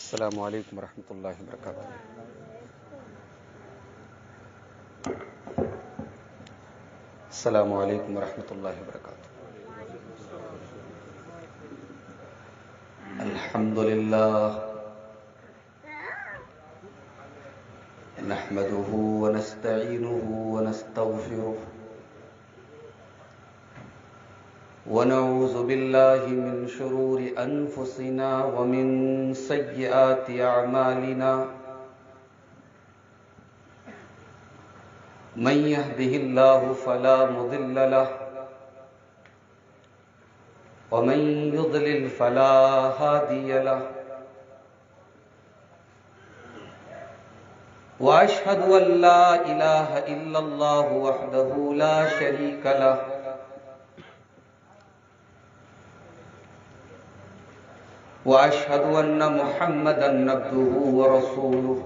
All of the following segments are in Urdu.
السلام علیکم ورحمۃ اللہ وبرکاتہ. السلام علیکم ورحمۃ اللہ وبرکاتہ. الحمد للہ نحمده ونستعینه ونستغفره ونعوذ بالله من شرور أنفسنا ومن سيئات أعمالنا من يهده الله فلا مضل له ومن يضلل فلا هادي له وأشهد أن لا إله إلا الله وحده لا شريك له وأشهد أن محمدًا عبده ورسوله.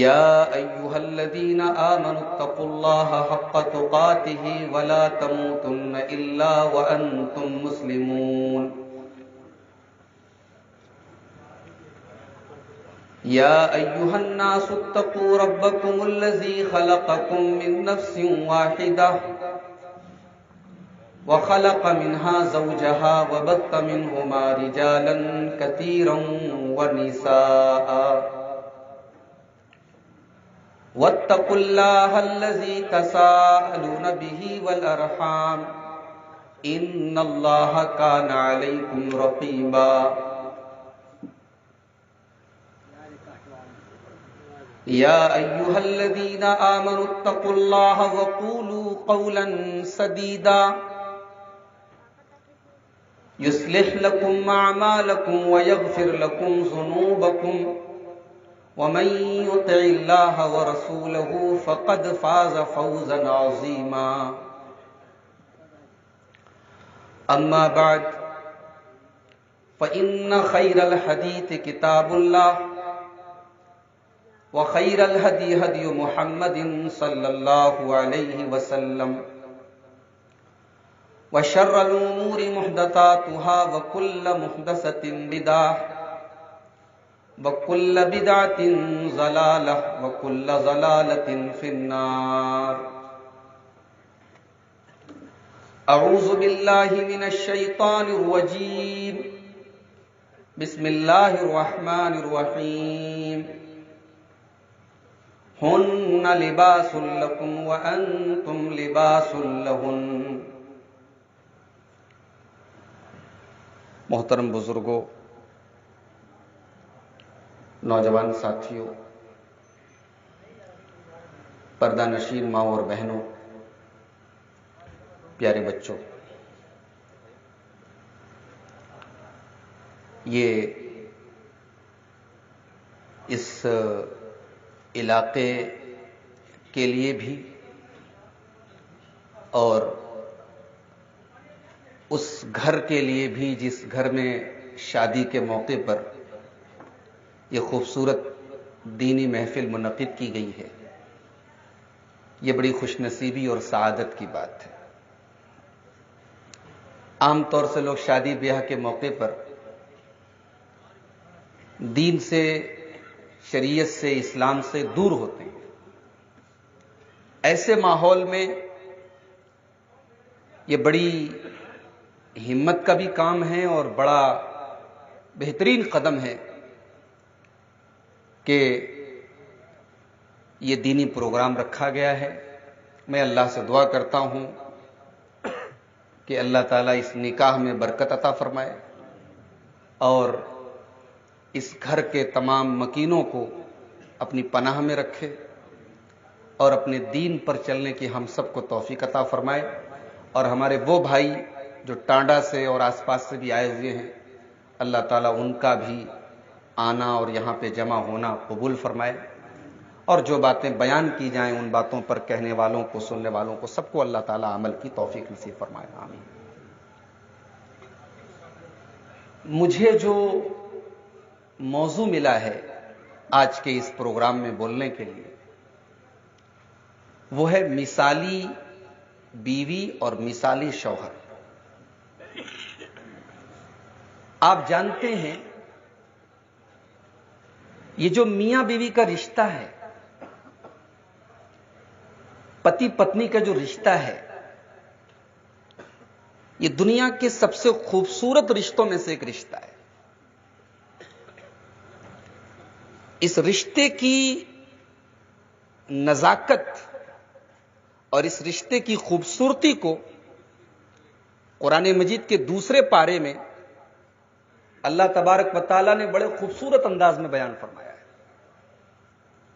يا أيها الذين آمنوا اتقوا الله حق تقاته ولا تموتن إلا وأنتم مسلمون. يا أيها الناس اتقوا ربكم الذي خلقكم من نفس واحدة وخلق منها زوجها وبث منهما رجالا كثيرا ونساء واتقوا الله الذي تساءلون به والأرحام إن الله كان عليكم رقيبا. يا أيها الذين آمنوا اتقوا الله وقولوا قولا سديدا يصلح لكم أعمالكم ويغفر لكم ذنوبكم ومن يطع الله ورسوله فقد فاز فوزا عظيما. أما بعد فإن خير الحديث كتاب الله وخير الهدي هدي محمد صلى الله عليه وسلم وشر الأمور محدثاتها وكل محدثة بدعة وكل بدعة ضلالة وكل ضلالة في النار. أعوذ بالله من الشيطان الرجيم. بسم الله الرحمن الرحيم. هن لباس لكم وأنتم لباس لهن. محترم بزرگوں، نوجوان ساتھیوں، پردہ نشین ماں اور بہنوں، پیارے بچوں، یہ اس علاقے کے لیے بھی اور اس گھر کے لیے بھی جس گھر میں شادی کے موقع پر یہ خوبصورت دینی محفل منعقد کی گئی ہے، یہ بڑی خوش نصیبی اور سعادت کی بات ہے. عام طور سے لوگ شادی بیاہ کے موقع پر دین سے، شریعت سے، اسلام سے دور ہوتے ہیں. ایسے ماحول میں یہ بڑی ہمت کا بھی کام ہے اور بڑا بہترین قدم ہے کہ یہ دینی پروگرام رکھا گیا ہے. میں اللہ سے دعا کرتا ہوں کہ اللہ تعالیٰ اس نکاح میں برکت عطا فرمائے اور اس گھر کے تمام مکینوں کو اپنی پناہ میں رکھے اور اپنے دین پر چلنے کی ہم سب کو توفیق عطا فرمائے. اور ہمارے وہ بھائی جو ٹانڈا سے اور آس پاس سے بھی آئے ہوئے ہیں، اللہ تعالیٰ ان کا بھی آنا اور یہاں پہ جمع ہونا قبول فرمائے، اور جو باتیں بیان کی جائیں ان باتوں پر کہنے والوں کو، سننے والوں کو، سب کو اللہ تعالیٰ عمل کی توفیق نصیب فرمائے. آمین. مجھے جو موضوع ملا ہے آج کے اس پروگرام میں بولنے کے لیے، وہ ہے مثالی بیوی اور مثالی شوہر. آپ جانتے ہیں یہ جو میاں بیوی کا رشتہ ہے، پتی پتنی کا جو رشتہ ہے، یہ دنیا کے سب سے خوبصورت رشتوں میں سے ایک رشتہ ہے۔ اس رشتے کی نزاکت اور اس رشتے کی خوبصورتی کو قرآن مجید کے دوسرے پارے میں اللہ تبارک و تعالیٰ نے بڑے خوبصورت انداز میں بیان فرمایا ہے۔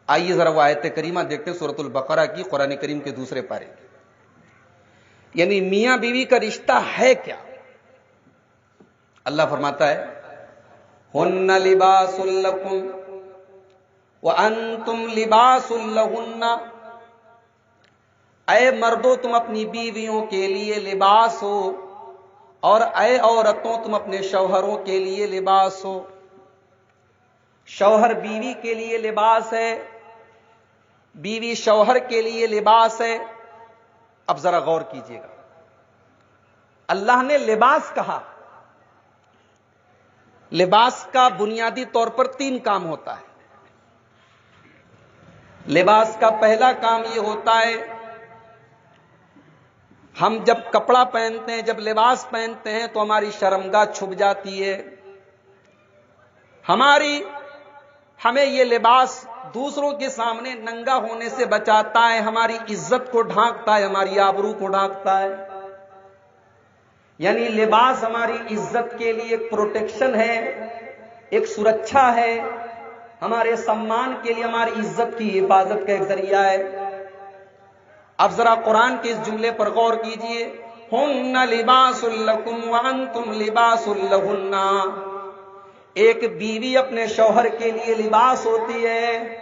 آئیے ذرا وہ آیت کریمہ دیکھتے ہیں، سورۃ البقرہ کی، قرآن کریم کے دوسرے پارے کی۔ یعنی میاں بیوی کا رشتہ ہے کیا؟ اللہ فرماتا ہے ہن لباس لکم وانتم لباس لہن، اے مردوں تم اپنی بیویوں کے لیے لباس ہو، اور اے عورتوں تم اپنے شوہروں کے لیے لباس ہو۔ شوہر بیوی کے لیے لباس ہے، بیوی شوہر کے لیے لباس ہے۔ اب ذرا غور کیجیے گا، اللہ نے لباس کہا۔ لباس کا بنیادی طور پر 3 کام ہوتا ہے۔ لباس کا پہلا کام یہ ہوتا ہے، ہم جب کپڑا پہنتے ہیں، جب لباس پہنتے ہیں تو ہماری شرمگاہ چھپ جاتی ہے۔ ہمیں یہ لباس دوسروں کے سامنے ننگا ہونے سے بچاتا ہے، ہماری عزت کو ڈھانکتا ہے، ہماری آبرو کو ڈھانکتا ہے۔ یعنی لباس ہماری عزت کے لیے ایک پروٹیکشن ہے، ایک سرکشا ہے، ہمارے سمان کے لیے ہماری عزت کی حفاظت کا ایک ذریعہ ہے۔ اب ذرا قرآن کے اس جملے پر غور کیجئے، ہن لباس لکم وانتم لباس لہن۔ ایک بیوی اپنے شوہر کے لیے لباس ہوتی ہے،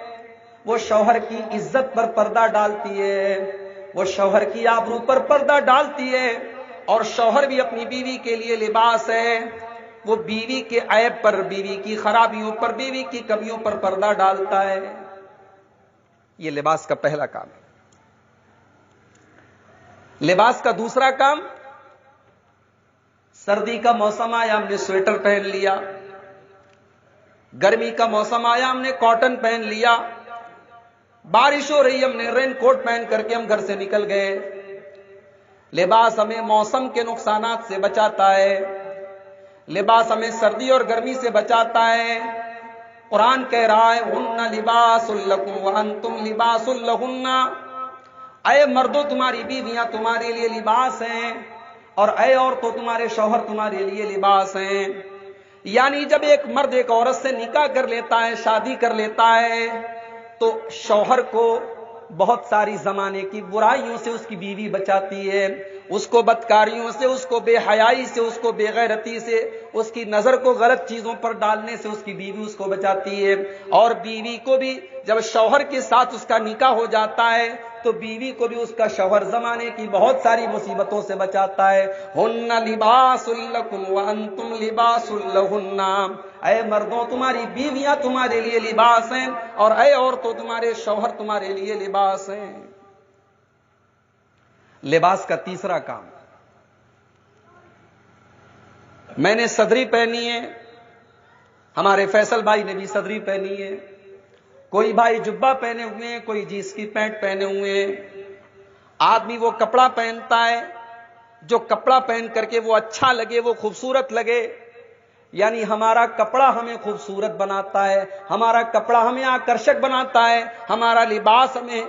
وہ شوہر کی عزت پر پردہ ڈالتی ہے، وہ شوہر کی آبرو پر پردہ ڈالتی ہے، اور شوہر بھی اپنی بیوی کے لیے لباس ہے، وہ بیوی کے عیب پر، بیوی کی خرابیوں پر، بیوی کی کمیوں پر پردہ ڈالتا ہے۔ یہ لباس کا پہلا کام ہے۔ لباس کا دوسرا کام، سردی کا موسم آیا ہم نے سویٹر پہن لیا، گرمی کا موسم آیا ہم نے کاٹن پہن لیا، بارش ہو رہی ہم نے رین کوٹ پہن کر کے ہم گھر سے نکل گئے۔ لباس ہمیں موسم کے نقصانات سے بچاتا ہے، لباس ہمیں سردی اور گرمی سے بچاتا ہے۔ قرآن کہہ رہا ہے ہن لباس لکم وانتم لباس لہن، اے مردوں تمہاری بیویاں تمہارے لیے لباس ہیں، اور اے عورتوں تمہارے شوہر تمہارے لیے لباس ہیں۔ یعنی جب ایک مرد ایک عورت سے نکاح کر لیتا ہے، شادی کر لیتا ہے، تو شوہر کو بہت ساری زمانے کی برائیوں سے اس کی بیوی بچاتی ہے، اس کو بدکاریوں سے، اس کو بے حیائی سے، اس کو بے غیرتی سے، اس کی نظر کو غلط چیزوں پر ڈالنے سے اس کی بیوی اس کو بچاتی ہے۔ اور بیوی کو بھی جب شوہر کے ساتھ اس کا نکاح ہو جاتا ہے تو بیوی کو بھی اس کا شوہر زمانے کی بہت ساری مصیبتوں سے بچاتا ہے۔ ہن لباس لکم وانتم لباس لہن، اے مردوں تمہاری بیویاں تمہارے لیے لباس ہیں، اور اے عورتوں تمہارے شوہر تمہارے لیے لباس ہیں۔ لباس کا تیسرا کام، میں نے صدری پہنی ہے، ہمارے فیصل بھائی نے بھی صدری پہنی ہے، کوئی بھائی جبہ پہنے ہوئے ہیں، کوئی جینس کی پینٹ پہنے ہوئے ہیں۔ آدمی وہ کپڑا پہنتا ہے جو کپڑا پہن کر کے وہ اچھا لگے، وہ خوبصورت لگے۔ یعنی ہمارا کپڑا ہمیں خوبصورت بناتا ہے، ہمارا کپڑا ہمیں آکرشک بناتا ہے، ہمارا لباس ہمیں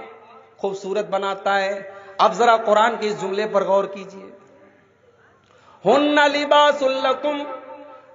خوبصورت بناتا ہے۔ اب ذرا قرآن کے اس جملے پر غور کیجئے، ہن لباس لکم،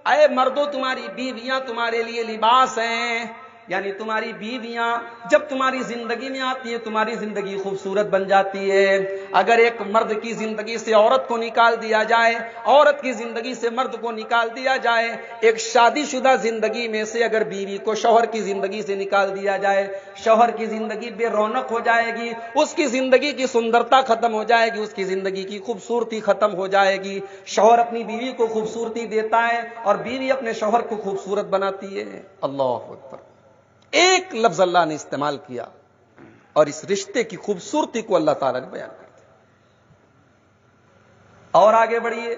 اے مردوں تمہاری بیویاں تمہارے لیے لباس ہیں۔ یعنی تمہاری بیویاں جب تمہاری زندگی میں آتی ہیں تمہاری زندگی خوبصورت بن جاتی ہے۔ اگر ایک مرد کی زندگی سے عورت کو نکال دیا جائے، عورت کی زندگی سے مرد کو نکال دیا جائے، ایک شادی شدہ زندگی میں سے اگر بیوی کو شوہر کی زندگی سے نکال دیا جائے، شوہر کی زندگی بے رونق ہو جائے گی، اس کی زندگی کی سندرتا ختم ہو جائے گی، اس کی زندگی کی خوبصورتی ختم ہو جائے گی۔ شوہر اپنی بیوی کو خوبصورتی دیتا ہے اور بیوی اپنے شوہر کو خوبصورت بناتی ہے۔ اللہ اکبر، ایک لفظ اللہ نے استعمال کیا اور اس رشتے کی خوبصورتی کو اللہ تعالیٰ نے بیان کر دیا۔ اور آگے بڑھیے،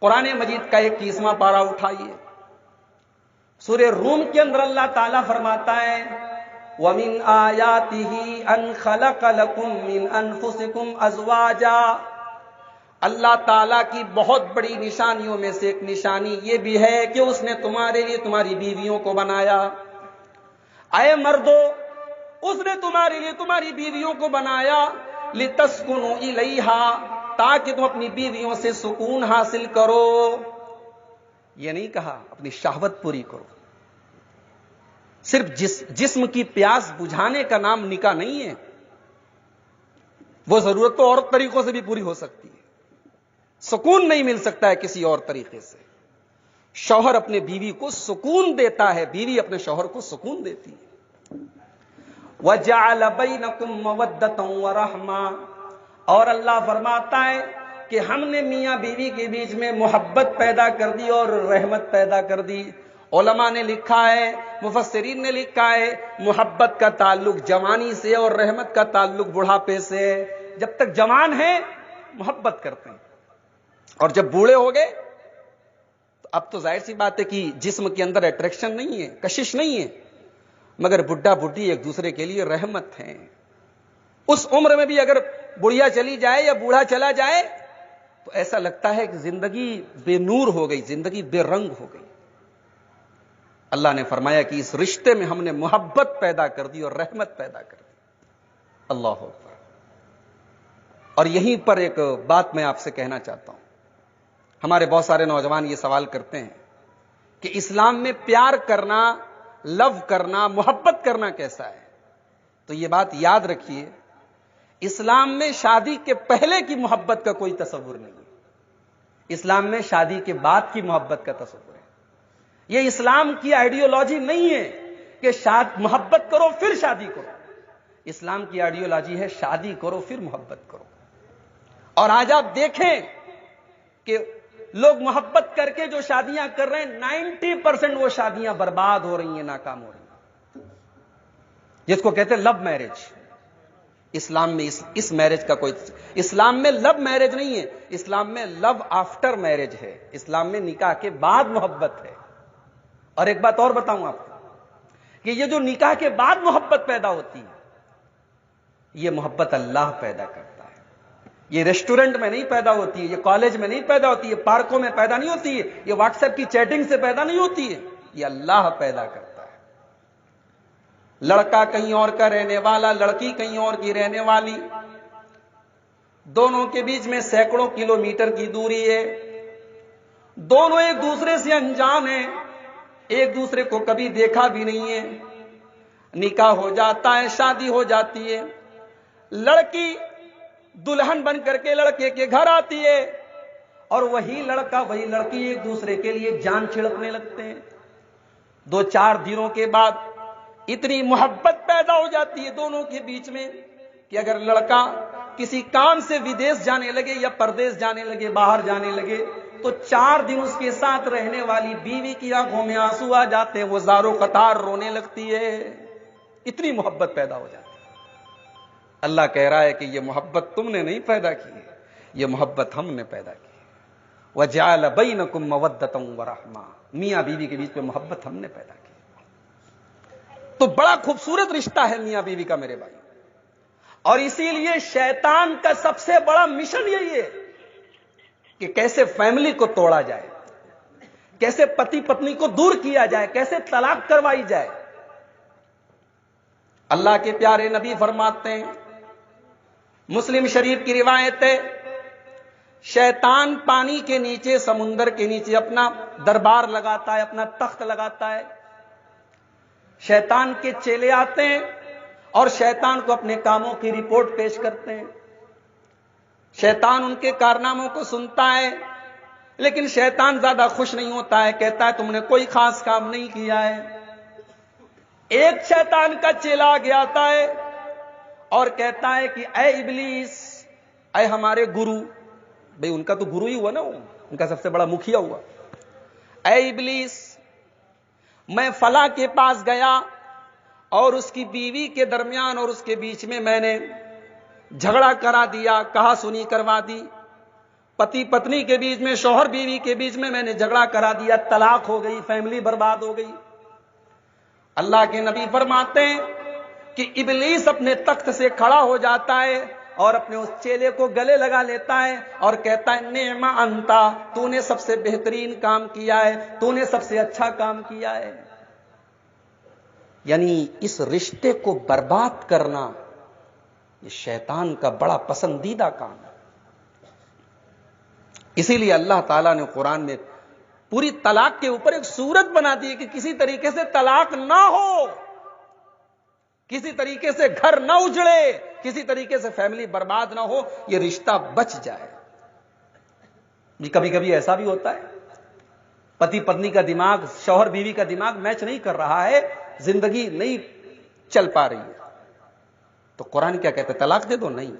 قرآن مجید کا 21واں پارہ اٹھائیے، سورہ روم کے اندر اللہ تعالیٰ فرماتا ہے وَمِنْ آيَاتِهِ أَنْ خَلَقَ لَكُم مِّنْ أَنفُسِكُمْ أَزْوَاجًا، اللہ تعالیٰ کی بہت بڑی نشانیوں میں سے ایک نشانی یہ بھی ہے کہ اس نے تمہارے لیے تمہاری بیویوں کو بنایا۔ اے مردو، اس نے تمہارے لیے تمہاری بیویوں کو بنایا لِتَسْكُنُوا إِلَيْهَا، تاکہ تم اپنی بیویوں سے سکون حاصل کرو۔ یہ نہیں کہا اپنی شہوت پوری کرو، صرف جسم کی پیاس بجھانے کا نام نکاح نہیں ہے، وہ ضرورت تو اور طریقوں سے بھی پوری ہو سکتی ہے، سکون نہیں مل سکتا ہے کسی اور طریقے سے۔ شوہر اپنے بیوی کو سکون دیتا ہے، بیوی اپنے شوہر کو سکون دیتی ہے۔ وَجَعَلَ بَيْنَكُمْ مَوَدَّةً وَرَحْمَةً، اور اللہ فرماتا ہے کہ ہم نے میاں بیوی کے بیچ میں محبت پیدا کر دی اور رحمت پیدا کر دی۔ علماء نے لکھا ہے، مفسرین نے لکھا ہے، محبت کا تعلق جوانی سے اور رحمت کا تعلق بڑھاپے سے۔ جب تک جوان ہیں محبت کرتے ہیں، اور جب بوڑھے ہو گئے تو اب تو ظاہر سی بات ہے کہ جسم کے اندر اٹریکشن نہیں ہے، کشش نہیں ہے، مگر بڈھا بڈھی ایک دوسرے کے لیے رحمت ہیں۔ اس عمر میں بھی اگر بڑھیا چلی جائے یا بوڑھا چلا جائے تو ایسا لگتا ہے کہ زندگی بے نور ہو گئی، زندگی بے رنگ ہو گئی۔ اللہ نے فرمایا کہ اس رشتے میں ہم نے محبت پیدا کر دی اور رحمت پیدا کر دی۔ اللہ اکبر۔ اور یہیں پر ایک بات میں آپ سے کہنا چاہتا ہوں، ہمارے بہت سارے نوجوان یہ سوال کرتے ہیں کہ اسلام میں پیار کرنا، لو کرنا، محبت کرنا کیسا ہے؟ تو یہ بات یاد رکھیے، اسلام میں شادی کے پہلے کی محبت کا کوئی تصور نہیں ہے، اسلام میں شادی کے بعد کی محبت کا تصور ہے۔ یہ اسلام کی آئیڈیالوجی نہیں ہے کہ محبت کرو پھر شادی کرو، اسلام کی آئیڈیالوجی ہے شادی کرو پھر محبت کرو۔ اور آج آپ دیکھیں کہ لوگ محبت کر کے جو شادیاں کر رہے ہیں 90% وہ شادیاں برباد ہو رہی ہیں، ناکام ہو رہی ہیں، جس کو کہتے ہیں لو میرج۔ اسلام میں اس میرج کا کوئی، اسلام میں لو میرج نہیں ہے، اسلام میں لو آفٹر میرج ہے، اسلام میں نکاح کے بعد محبت ہے۔ اور ایک بات اور بتاؤں آپ کو کہ یہ جو نکاح کے بعد محبت پیدا ہوتی ہے، یہ محبت اللہ پیدا کرتا ہے، یہ ریسٹورنٹ میں نہیں پیدا ہوتی ہے، یہ کالج میں نہیں پیدا ہوتی ہے، پارکوں میں پیدا نہیں ہوتی ہے، یہ واٹس ایپ کی چیٹنگ سے پیدا نہیں ہوتی ہے، یہ اللہ پیدا کرتا ہے۔ لڑکا کہیں اور کا رہنے والا، لڑکی کہیں اور کی رہنے والی، دونوں کے بیچ میں سینکڑوں کلومیٹر کی دوری ہے، دونوں ایک دوسرے سے انجان ہیں، ایک دوسرے کو کبھی دیکھا بھی نہیں ہے، نکاح ہو جاتا ہے، شادی ہو جاتی ہے، لڑکی دلہن بن کر کے لڑکے کے گھر آتی ہے، اور وہی لڑکا وہی لڑکی ایک دوسرے کے لیے جان چھڑکنے لگتے ہیں۔ 2-4 دنوں کے بعد اتنی محبت پیدا ہو جاتی ہے دونوں کے بیچ میں کہ اگر لڑکا کسی کام سے ودیش جانے لگے یا پردیش جانے لگے، باہر جانے لگے، تو 4 دن اس کے ساتھ رہنے والی بیوی کی آنکھوں میں آنسو آ جاتے ہیں، وہ زارو قطار رونے لگتی ہے، اتنی محبت پیدا ہو جاتی ہے۔ اللہ کہہ رہا ہے کہ یہ محبت تم نے نہیں پیدا کی ہے، یہ محبت ہم نے پیدا کی ہے۔ وَجَعَلَ بَيْنَكُمْ مَوَدَّةً وَرَحْمَةً، میاں بیوی کے بیچ میں محبت ہم نے پیدا کی۔ تو بڑا خوبصورت رشتہ ہے میاں بیوی کا میرے بھائی، اور اسی لیے شیطان کا سب سے بڑا مشن یہی ہے کہ کیسے فیملی کو توڑا جائے، کیسے پتی پتنی کو دور کیا جائے، کیسے طلاق کروائی جائے۔ اللہ کے پیارے نبی فرماتے ہیں، مسلم شریف کی روایت ہے، شیطان پانی کے نیچے، سمندر کے نیچے اپنا دربار لگاتا ہے، اپنا تخت لگاتا ہے، شیطان کے چیلے آتے ہیں اور شیطان کو اپنے کاموں کی رپورٹ پیش کرتے ہیں، شیطان ان کے کارناموں کو سنتا ہے، لیکن شیطان زیادہ خوش نہیں ہوتا ہے، کہتا ہے تم نے کوئی خاص کام نہیں کیا ہے۔ ایک شیطان کا چیلا آگے آتا ہے اور کہتا ہے کہ اے ابلیس، اے ہمارے گرو، بھئی ان کا تو گرو ہی ہوا نا، ان کا سب سے بڑا مکھیا ہوا، اے ابلیس، میں فلاں کے پاس گیا اور اس کی بیوی کے درمیان اور اس کے بیچ میں نے جھگڑا کرا دیا، کہا سنی کروا دی، پتی پتنی کے بیچ میں، شوہر بیوی کے بیچ میں نے جھگڑا کرا دیا، طلاق ہو گئی، فیملی برباد ہو گئی۔ اللہ کے نبی فرماتے ہیں کہ ابلیس اپنے تخت سے کھڑا ہو جاتا ہے اور اپنے اس چیلے کو گلے لگا لیتا ہے اور کہتا ہے نعم انتا، تو نے سب سے بہترین کام کیا ہے، تو نے سب سے اچھا کام کیا ہے۔ یعنی اس رشتے کو برباد کرنا یہ شیطان کا بڑا پسندیدہ کام ہے۔ اسی لیے اللہ تعالیٰ نے قرآن میں پوری طلاق کے اوپر ایک صورت بنا دی کہ کسی طریقے سے طلاق نہ ہو، کسی طریقے سے گھر نہ اجڑے، کسی طریقے سے فیملی برباد نہ ہو، یہ رشتہ بچ جائے۔ کبھی کبھی ایسا بھی ہوتا ہے پتی پتنی کا دماغ، شوہر بیوی کا دماغ میچ نہیں کر رہا ہے، زندگی نہیں چل پا رہی ہے، تو قرآن کیا کہتا ہے؟ طلاق دے دو؟ نہیں،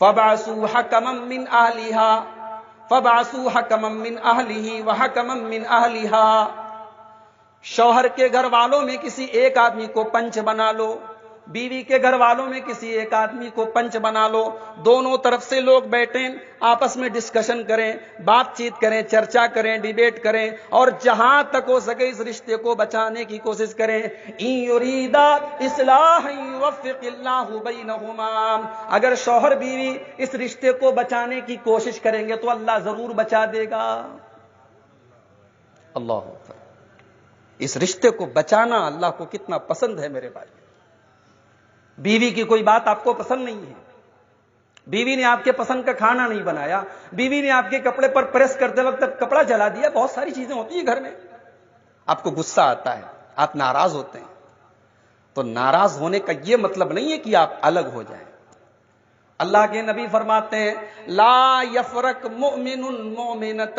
فَبْعَثُوا حَكَمًا مِّنْ أَهْلِهَا فَبْعَثُوا حَكَمًا مِّنْ أَهْلِهِ وَحَكَمًا مِّنْ أَهْلِهَا، شوہر کے گھر والوں میں کسی ایک آدمی کو پنچ بنا لو، بیوی کے گھر والوں میں کسی ایک آدمی کو پنچ بنا لو، دونوں طرف سے لوگ بیٹھیں، آپس میں ڈسکشن کریں، بات چیت کریں، چرچا کریں، ڈیبیٹ کریں، اور جہاں تک ہو سکے اس رشتے کو بچانے کی کوشش کریں۔ ان یریدا اصلاحا یوفق اللہ بینہما، اگر شوہر بیوی اس رشتے کو بچانے کی کوشش کریں گے تو اللہ ضرور بچا دے گا۔ اللہ اکبر، اس رشتے کو بچانا اللہ کو کتنا پسند ہے میرے بھائی۔ بیوی کی کوئی بات آپ کو پسند نہیں ہے، بیوی نے آپ کے پسند کا کھانا نہیں بنایا، بیوی نے آپ کے کپڑے پر پریس کرتے وقت کپڑا جلا دیا، بہت ساری چیزیں ہوتی ہیں گھر میں، آپ کو غصہ آتا ہے، آپ ناراض ہوتے ہیں، تو ناراض ہونے کا یہ مطلب نہیں ہے کہ آپ الگ ہو جائیں۔ اللہ کے نبی فرماتے ہیں لا یفرق مؤمن مؤمنۃ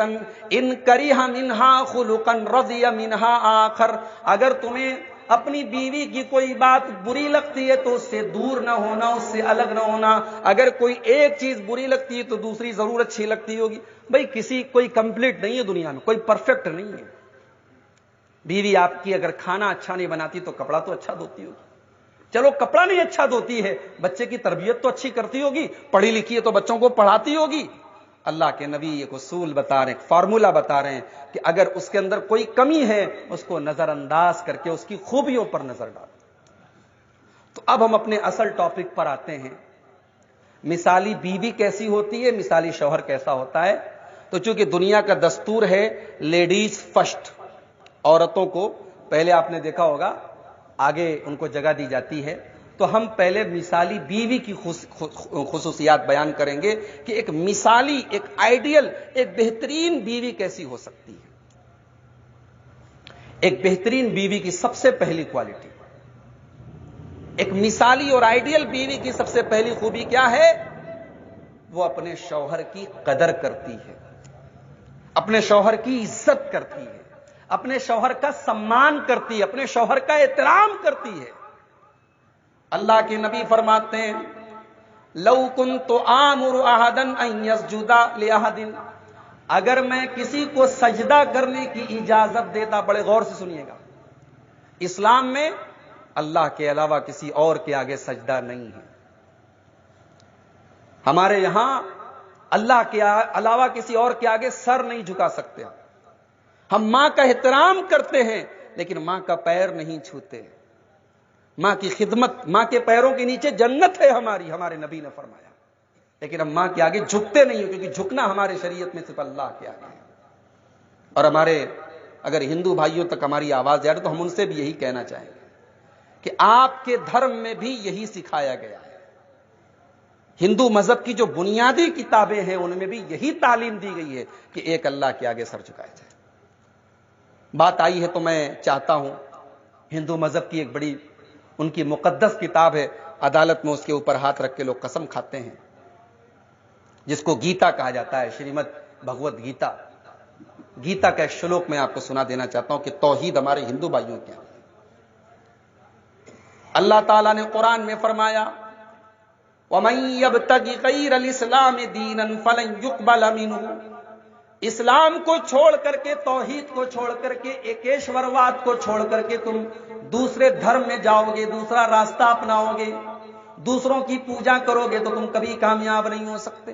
ان کرہ منہا خلقا رضی منہا آخر، اگر تمہیں اپنی بیوی کی کوئی بات بری لگتی ہے تو اس سے دور نہ ہونا، اس سے الگ نہ ہونا، اگر کوئی ایک چیز بری لگتی ہے تو دوسری ضرور اچھی لگتی ہوگی۔ بھائی کوئی کمپلیٹ نہیں ہے دنیا میں، کوئی پرفیکٹ نہیں ہے۔ بیوی آپ کی اگر کھانا اچھا نہیں بناتی تو کپڑا تو اچھا دھوتی ہوگی، چلو کپڑا نہیں اچھا دھوتی ہے، بچے کی تربیت تو اچھی کرتی ہوگی، پڑھی لکھی ہے تو بچوں کو پڑھاتی ہوگی۔ اللہ کے نبی ایک اصول بتا رہے ہیں، ایک فارمولا بتا رہے ہیں کہ اگر اس کے اندر کوئی کمی ہے اس کو نظر انداز کر کے اس کی خوبیوں پر نظر ڈالو۔ تو اب ہم اپنے اصل ٹاپک پر آتے ہیں، مثالی بیوی کیسی ہوتی ہے، مثالی شوہر کیسا ہوتا ہے۔ تو چونکہ دنیا کا دستور ہے لیڈیز فرسٹ، عورتوں کو پہلے آپ نے دیکھا ہوگا آگے ان کو جگہ دی جاتی ہے، تو ہم پہلے مثالی بیوی کی خصوصیات بیان کریں گے کہ ایک مثالی، ایک آئیڈیل، ایک بہترین بیوی کیسی ہو سکتی ہے۔ ایک بہترین بیوی کی سب سے پہلی کوالٹی، ایک مثالی اور آئیڈیل بیوی کی سب سے پہلی خوبی کیا ہے؟ وہ اپنے شوہر کی قدر کرتی ہے، اپنے شوہر کی عزت کرتی ہے، اپنے شوہر کا سمان کرتی ہے، اپنے شوہر کا احترام کرتی ہے۔ اللہ کے نبی فرماتے ہیں لو کنت آمر احدا ان یسجد لاحد، اگر میں کسی کو سجدہ کرنے کی اجازت دیتا، بڑے غور سے سنیے گا، اسلام میں اللہ کے علاوہ کسی اور کے آگے سجدہ نہیں ہے۔ ہمارے یہاں اللہ کے علاوہ کسی اور کے آگے سر نہیں جھکا سکتے، ہم ماں کا احترام کرتے ہیں لیکن ماں کا پیر نہیں چھوتے، ماں کی خدمت، ماں کے پیروں کے نیچے جنت ہے ہماری، ہمارے نبی نے فرمایا، لیکن ہم ماں کے آگے جھکتے نہیں ہیں، کیونکہ جھکنا ہمارے شریعت میں صرف اللہ کے آگے ہے۔ اور ہمارے اگر ہندو بھائیوں تک ہماری آواز جا رہی تو ہم ان سے بھی یہی کہنا چاہیں گے کہ آپ کے دھرم میں بھی یہی سکھایا گیا ہے، ہندو مذہب کی جو بنیادی کتابیں ہیں ان میں بھی یہی تعلیم دی گئی ہے کہ ایک اللہ کے آگے سر جھکایا جائے۔ بات آئی ہے تو میں چاہتا ہوں، ہندو مذہب کی ایک بڑی ان کی مقدس کتاب ہے، عدالت میں اس کے اوپر ہاتھ رکھ کے لوگ قسم کھاتے ہیں، جس کو گیتا کہا جاتا ہے، شریمد بھگوت گیتا۔ گیتا کا ایک شلوک میں آپ کو سنا دینا چاہتا ہوں کہ توحید ہمارے ہندو بھائیوں کے ہیں۔ اللہ تعالیٰ نے قرآن میں فرمایا وَمَن يَبْتَغِ غَيْرَ الْإِسْلَامِ دِينًا فَلَن يُقْبَلَ مِنْهُ، اسلام کو چھوڑ کر کے، توحید کو چھوڑ کر کے، ایکیشورواد کو چھوڑ کر کے تم دوسرے دھرم میں جاؤ گے، دوسرا راستہ اپناؤ گے، دوسروں کی پوجا کرو گے تو تم کبھی کامیاب نہیں ہو سکتے۔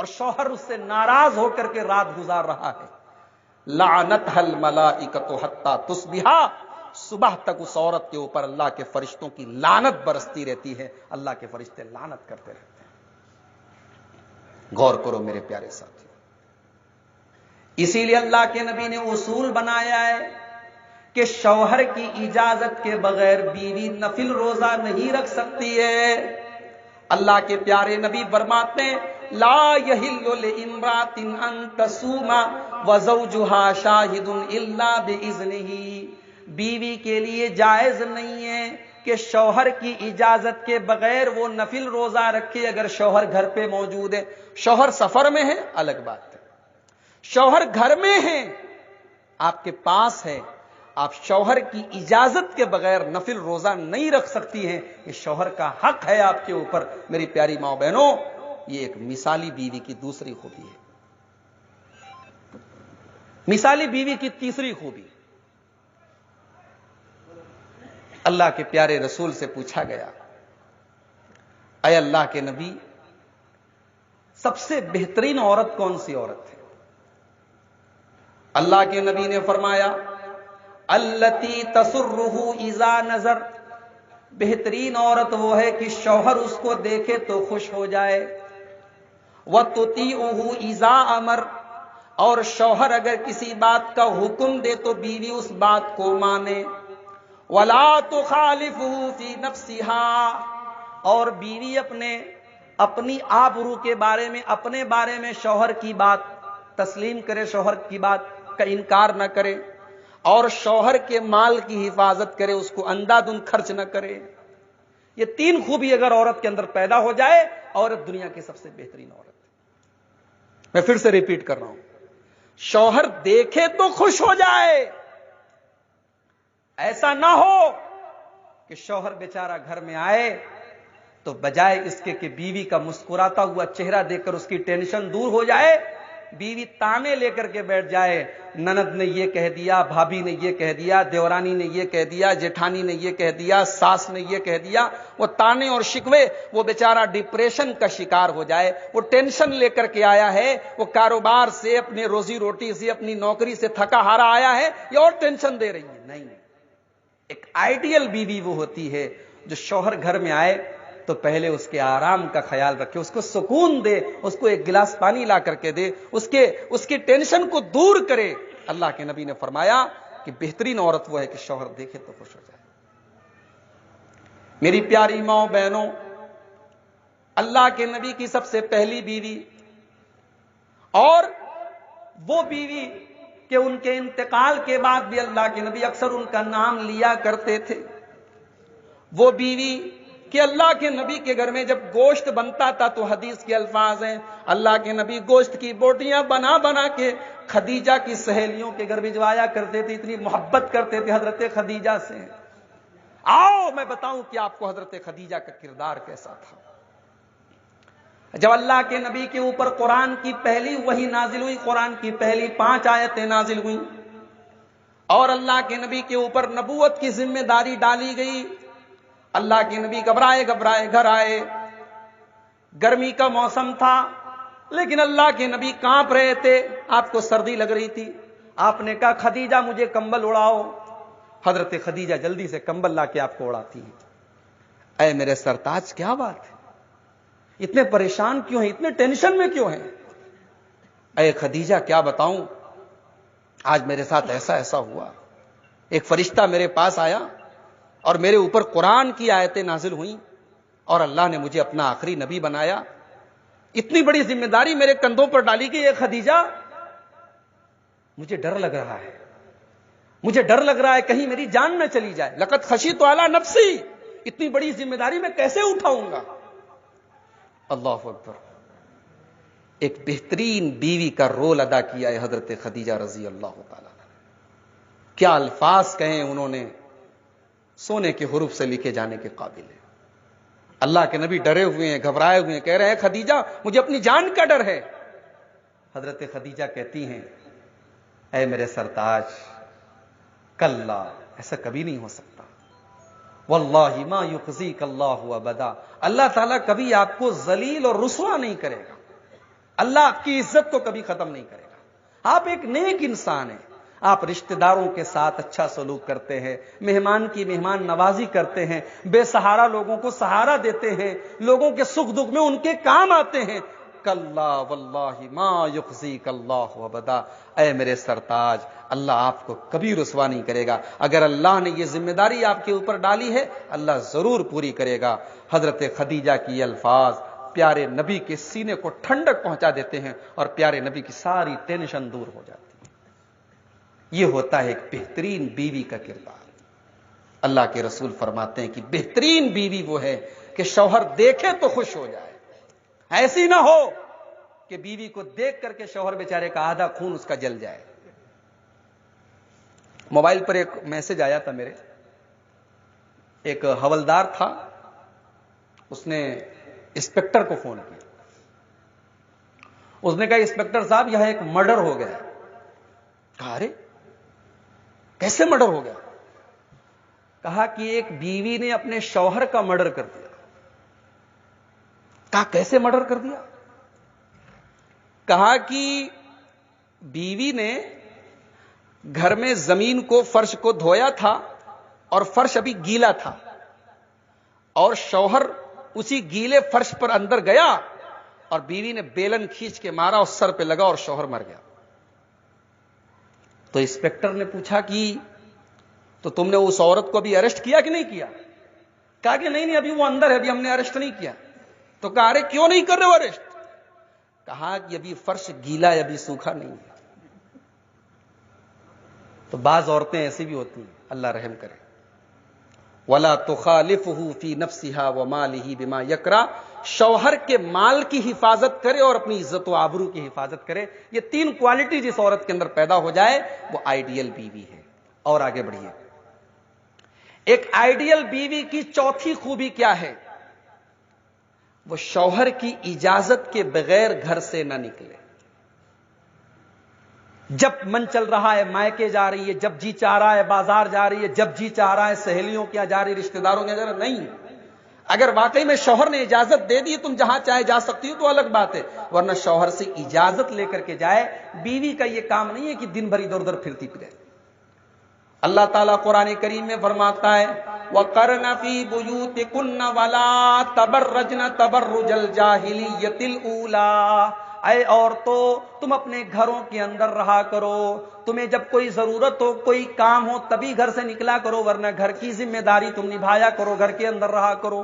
اور شوہر اس سے ناراض ہو کر کے رات گزار رہا ہے، لعنتھا الملائکۃ حتی تصبح، صبح تک اس عورت کے اوپر اللہ کے فرشتوں کی لعنت برستی رہتی ہے، اللہ کے فرشتے لعنت کرتے رہتے ہیں۔ غور کرو میرے پیارے ساتھی، اسی لیے اللہ کے نبی نے اصول بنایا ہے کہ شوہر کی اجازت کے بغیر بیوی نفل روزہ نہیں رکھ سکتی ہے۔ اللہ کے پیارے نبی فرماتے ہیں لا یحل لامرأۃ ان تصوم وزوجها شاہد الا باذنہ، بیوی کے لیے جائز نہیں ہے کہ شوہر کی اجازت کے بغیر وہ نفل روزہ رکھے اگر شوہر گھر پہ موجود ہے۔ شوہر سفر میں ہے الگ بات ہے، شوہر گھر میں ہے، آپ کے پاس ہے، آپ شوہر کی اجازت کے بغیر نفل روزہ نہیں رکھ سکتی ہیں، یہ شوہر کا حق ہے آپ کے اوپر۔ میری پیاری ماں بہنوں، یہ ایک مثالی بیوی کی دوسری خوبی ہے۔ مثالی بیوی کی تیسری خوبی، اللہ کے پیارے رسول سے پوچھا گیا اے اللہ کے نبی، سب سے بہترین عورت کون سی عورت ہے؟ اللہ کے نبی نے فرمایا التی تسرہ اذا نظر، بہترین عورت وہ ہے کہ شوہر اس کو دیکھے تو خوش ہو جائے، وتطیعہ اذا امر، اور شوہر اگر کسی بات کا حکم دے تو بیوی اس بات کو مانے، ولا تخالفہ فی نفسہا، اور بیوی اپنی آبرو کے بارے میں، اپنے بارے میں شوہر کی بات تسلیم کرے، شوہر کی بات کا انکار نہ کرے، اور شوہر کے مال کی حفاظت کرے، اس کو اندھا دھند خرچ نہ کرے۔ یہ تین خوبی اگر عورت کے اندر پیدا ہو جائے، عورت دنیا کی سب سے بہترین عورت ہے۔ میں پھر سے ریپیٹ کر رہا ہوں، شوہر دیکھے تو خوش ہو جائے، ایسا نہ ہو کہ شوہر بیچارہ گھر میں آئے تو بجائے اس کے کہ بیوی کا مسکراتا ہوا چہرہ دیکھ کر اس کی ٹینشن دور ہو جائے، بیوی تانے لے کر کے بیٹھ جائے، نند نے یہ کہہ دیا، بھابھی نے یہ کہہ دیا، دیورانی نے یہ کہہ دیا، جیٹھانی نے یہ کہہ دیا، ساس نے یہ کہہ دیا، وہ تانے اور شکوے، وہ بیچارہ ڈپریشن کا شکار ہو جائے۔ وہ ٹینشن لے کر کے آیا ہے، وہ کاروبار سے، اپنے روزی روٹی سے، اپنی نوکری سے تھکا ہارا آیا ہے، یہ اور ٹینشن دے رہی ہے۔ نہیں، ایک آئیڈیل بیوی وہ ہوتی ہے جو شوہر گھر میں آئے تو پہلے اس کے آرام کا خیال رکھے، اس کو سکون دے، اس کو ایک گلاس پانی لا کر کے دے، اس کی ٹینشن کو دور کرے۔ اللہ کے نبی نے فرمایا کہ بہترین عورت وہ ہے کہ شوہر دیکھے تو خوش ہو جائے۔ میری پیاری ماں بہنوں، اللہ کے نبی کی سب سے پہلی بیوی، اور وہ بیوی کہ ان کے انتقال کے بعد بھی اللہ کے نبی اکثر ان کا نام لیا کرتے تھے، وہ بیوی کہ اللہ کے نبی کے گھر میں جب گوشت بنتا تھا تو حدیث کے الفاظ ہیں، اللہ کے نبی گوشت کی بوٹیاں بنا بنا کے خدیجہ کی سہیلیوں کے گھر بھجوایا کرتے تھے، اتنی محبت کرتے تھے حضرت خدیجہ سے۔ آؤ میں بتاؤں کہ آپ کو حضرت خدیجہ کا کردار کیسا تھا۔ جب اللہ کے نبی کے اوپر قرآن کی پہلی وحی نازل ہوئی، قرآن کی پہلی 5 آیتیں نازل ہوئیں، اور اللہ کے نبی کے اوپر نبوت کی ذمہ داری ڈالی گئی، اللہ کے نبی گھبرائے گھر آئے، گرمی کا موسم تھا لیکن اللہ کے نبی کانپ رہے تھے، آپ کو سردی لگ رہی تھی، آپ نے کہا خدیجہ مجھے کمبل اڑاؤ، حضرت خدیجہ جلدی سے کمبل لا کے آپ کو اڑاتی ہیں۔ اے میرے سرتاج کیا بات ہے، اتنے پریشان کیوں ہیں، اتنے ٹینشن میں کیوں ہیں؟ اے خدیجہ کیا بتاؤں، آج میرے ساتھ ایسا ہوا، ایک فرشتہ میرے پاس آیا اور میرے اوپر قرآن کی آیتیں نازل ہوئیں، اور اللہ نے مجھے اپنا آخری نبی بنایا، اتنی بڑی ذمہ داری میرے کندھوں پر ڈالی گئی۔ اے خدیجہ مجھے ڈر لگ رہا ہے، مجھے ڈر لگ رہا ہے کہیں میری جان نہ چلی جائے، لقد خشیت علی نفسی، اتنی بڑی ذمہ داری میں کیسے اٹھاؤں گا؟ اللہ اکبر، ایک بہترین بیوی کا رول ادا کیا ہے حضرت خدیجہ رضی اللہ تعالی عنہ۔ کیا الفاظ کہیں انہوں نے، سونے کے حروف سے لکھے جانے کے قابل ہے۔ اللہ کے نبی ڈرے ہوئے ہیں، گھبرائے ہوئے ہیں، کہہ رہے ہیں خدیجہ مجھے اپنی جان کا ڈر ہے۔ حضرت خدیجہ کہتی ہیں اے میرے سرتاج کلا، ایسا کبھی نہیں ہو سکتا، واللہ ما یخزیک اللہ ابدا، اللہ تعالیٰ کبھی آپ کو ذلیل اور رسوا نہیں کرے گا، اللہ آپ کی عزت کو کبھی ختم نہیں کرے گا. آپ ایک نیک انسان ہیں, آپ رشتہ داروں کے ساتھ اچھا سلوک کرتے ہیں, مہمان کی مہمان نوازی کرتے ہیں, بے سہارا لوگوں کو سہارا دیتے ہیں, لوگوں کے سکھ دکھ میں ان کے کام آتے ہیں. کلا واللہ ما یخزیک اللہ ابدا, اے میرے سرتاج, اللہ آپ کو کبھی رسوا نہیں کرے گا. اگر اللہ نے یہ ذمہ داری آپ کے اوپر ڈالی ہے, اللہ ضرور پوری کرے گا. حضرت خدیجہ کی یہ الفاظ پیارے نبی کے سینے کو ٹھنڈک پہنچا دیتے ہیں اور پیارے نبی کی ساری ٹینشن دور ہو جاتی ہے. یہ ہوتا ہے ایک بہترین بیوی کا کردار. اللہ کے رسول فرماتے ہیں کہ بہترین بیوی وہ ہے کہ شوہر دیکھے تو خوش ہو جائے. ایسی نہ ہو کہ بیوی کو دیکھ کر کے شوہر بیچارے کا آدھا خون اس کا جل جائے. موبائل پر ایک میسج آیا تھا میرے, ایک حوالدار تھا, اس نے انسپیکٹر کو فون کیا. اس نے کہا انسپیکٹر صاحب یہاں ایک مرڈر ہو گیا. کہا ارے کیسے مرڈر ہو گیا؟ کہا کہ ایک بیوی نے اپنے شوہر کا مرڈر کر دیا. کہا کیسے مرڈر کر دیا؟ کہا کہ بیوی نے گھر میں زمین کو, فرش کو دھویا تھا اور فرش ابھی گیلا تھا, اور شوہر اسی گیلے فرش پر اندر گیا اور بیوی نے بیلن کھینچ کے مارا اور سر پہ لگا اور شوہر مر گیا. تو انسپیکٹر نے پوچھا کہ تو تم نے اس عورت کو ابھی اریسٹ کیا کہ نہیں کیا؟ کہا کہ نہیں ابھی وہ اندر ہے, ابھی ہم نے اریسٹ نہیں کیا. تو کہا ارے کیوں نہیں کر رہے ہو اریسٹ؟ کہا کہ ابھی فرش گیلا ہے, ابھی سوکھا نہیں ہے. تو بعض عورتیں ایسی بھی ہوتی ہیں, اللہ رحم کرے. وَلَا تُخَالِفُهُ فِي نَفْسِهَا وَمَالِهِ بِمَا يَكْرَهُ, شوہر کے مال کی حفاظت کرے اور اپنی عزت و آبرو کی حفاظت کرے. یہ تین کوالٹی جس عورت کے اندر پیدا ہو جائے وہ آئیڈیل بیوی ہے. اور آگے بڑھیے. ایک آئیڈیل بیوی کی چوتھی خوبی کیا ہے؟ وہ شوہر کی اجازت کے بغیر گھر سے نہ نکلے. جب من چل رہا ہے مائکے جا رہی ہے, جب جی چاہ رہا ہے بازار جا رہی ہے, جب جی چاہ رہا ہے سہیلیوں کے یہاں جا رہی, رشتہ داروں کے یہاں نہیں. اگر واقعی میں شوہر نے اجازت دے دی تم جہاں چاہے جا سکتی ہو تو الگ بات ہے, ورنہ شوہر سے اجازت لے کر کے جائے. بیوی کا یہ کام نہیں ہے کہ دن بھر ادھر ادھر پھرتی پھرے. اللہ تعالیٰ قرآن کریم میں فرماتا ہے وَقَرْنَ فِي بُيُوتِكُنَّ وَلَا تَبَرَّجْنَ تَبَرُّجَ الْجَاهِلِيَّةِ الْأُولَىٰ, اے عورتوں تم اپنے گھروں کے اندر رہا کرو, تمہیں جب کوئی ضرورت ہو کوئی کام ہو تبھی گھر سے نکلا کرو, ورنہ گھر کی ذمہ داری تم نبھایا کرو, گھر کے اندر رہا کرو.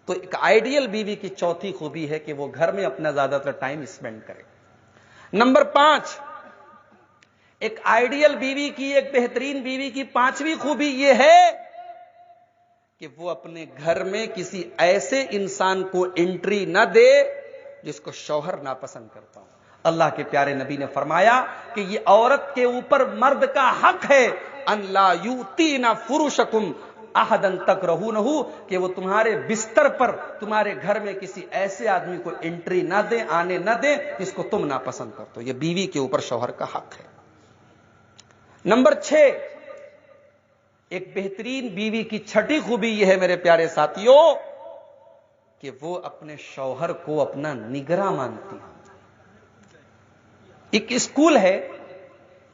تو ایک آئیڈیل بیوی کی چوتھی خوبی ہے کہ وہ گھر میں اپنا زیادہ تر ٹائم اسپینڈ کرے. نمبر 5, ایک آئیڈیل بیوی کی, ایک بہترین بیوی کی پانچویں خوبی یہ ہے کہ وہ اپنے گھر میں کسی ایسے انسان کو انٹری نہ دے جس کو شوہر ناپسند کرتا ہو. اللہ کے پیارے نبی نے فرمایا کہ یہ عورت کے اوپر مرد کا حق ہے ان لا یؤتین فرشکم احدا تکرہونہ, کہ وہ تمہارے بستر پر تمہارے گھر میں کسی ایسے آدمی کو انٹری نہ دیں, آنے نہ دیں جس کو تم ناپسند کرتے ہو. یہ بیوی کے اوپر شوہر کا حق ہے. نمبر 6, ایک بہترین بیوی کی چھٹی خوبی یہ ہے میرے پیارے ساتھیوں کہ وہ اپنے شوہر کو اپنا نگراں مانتی ہے. ایک اسکول ہے,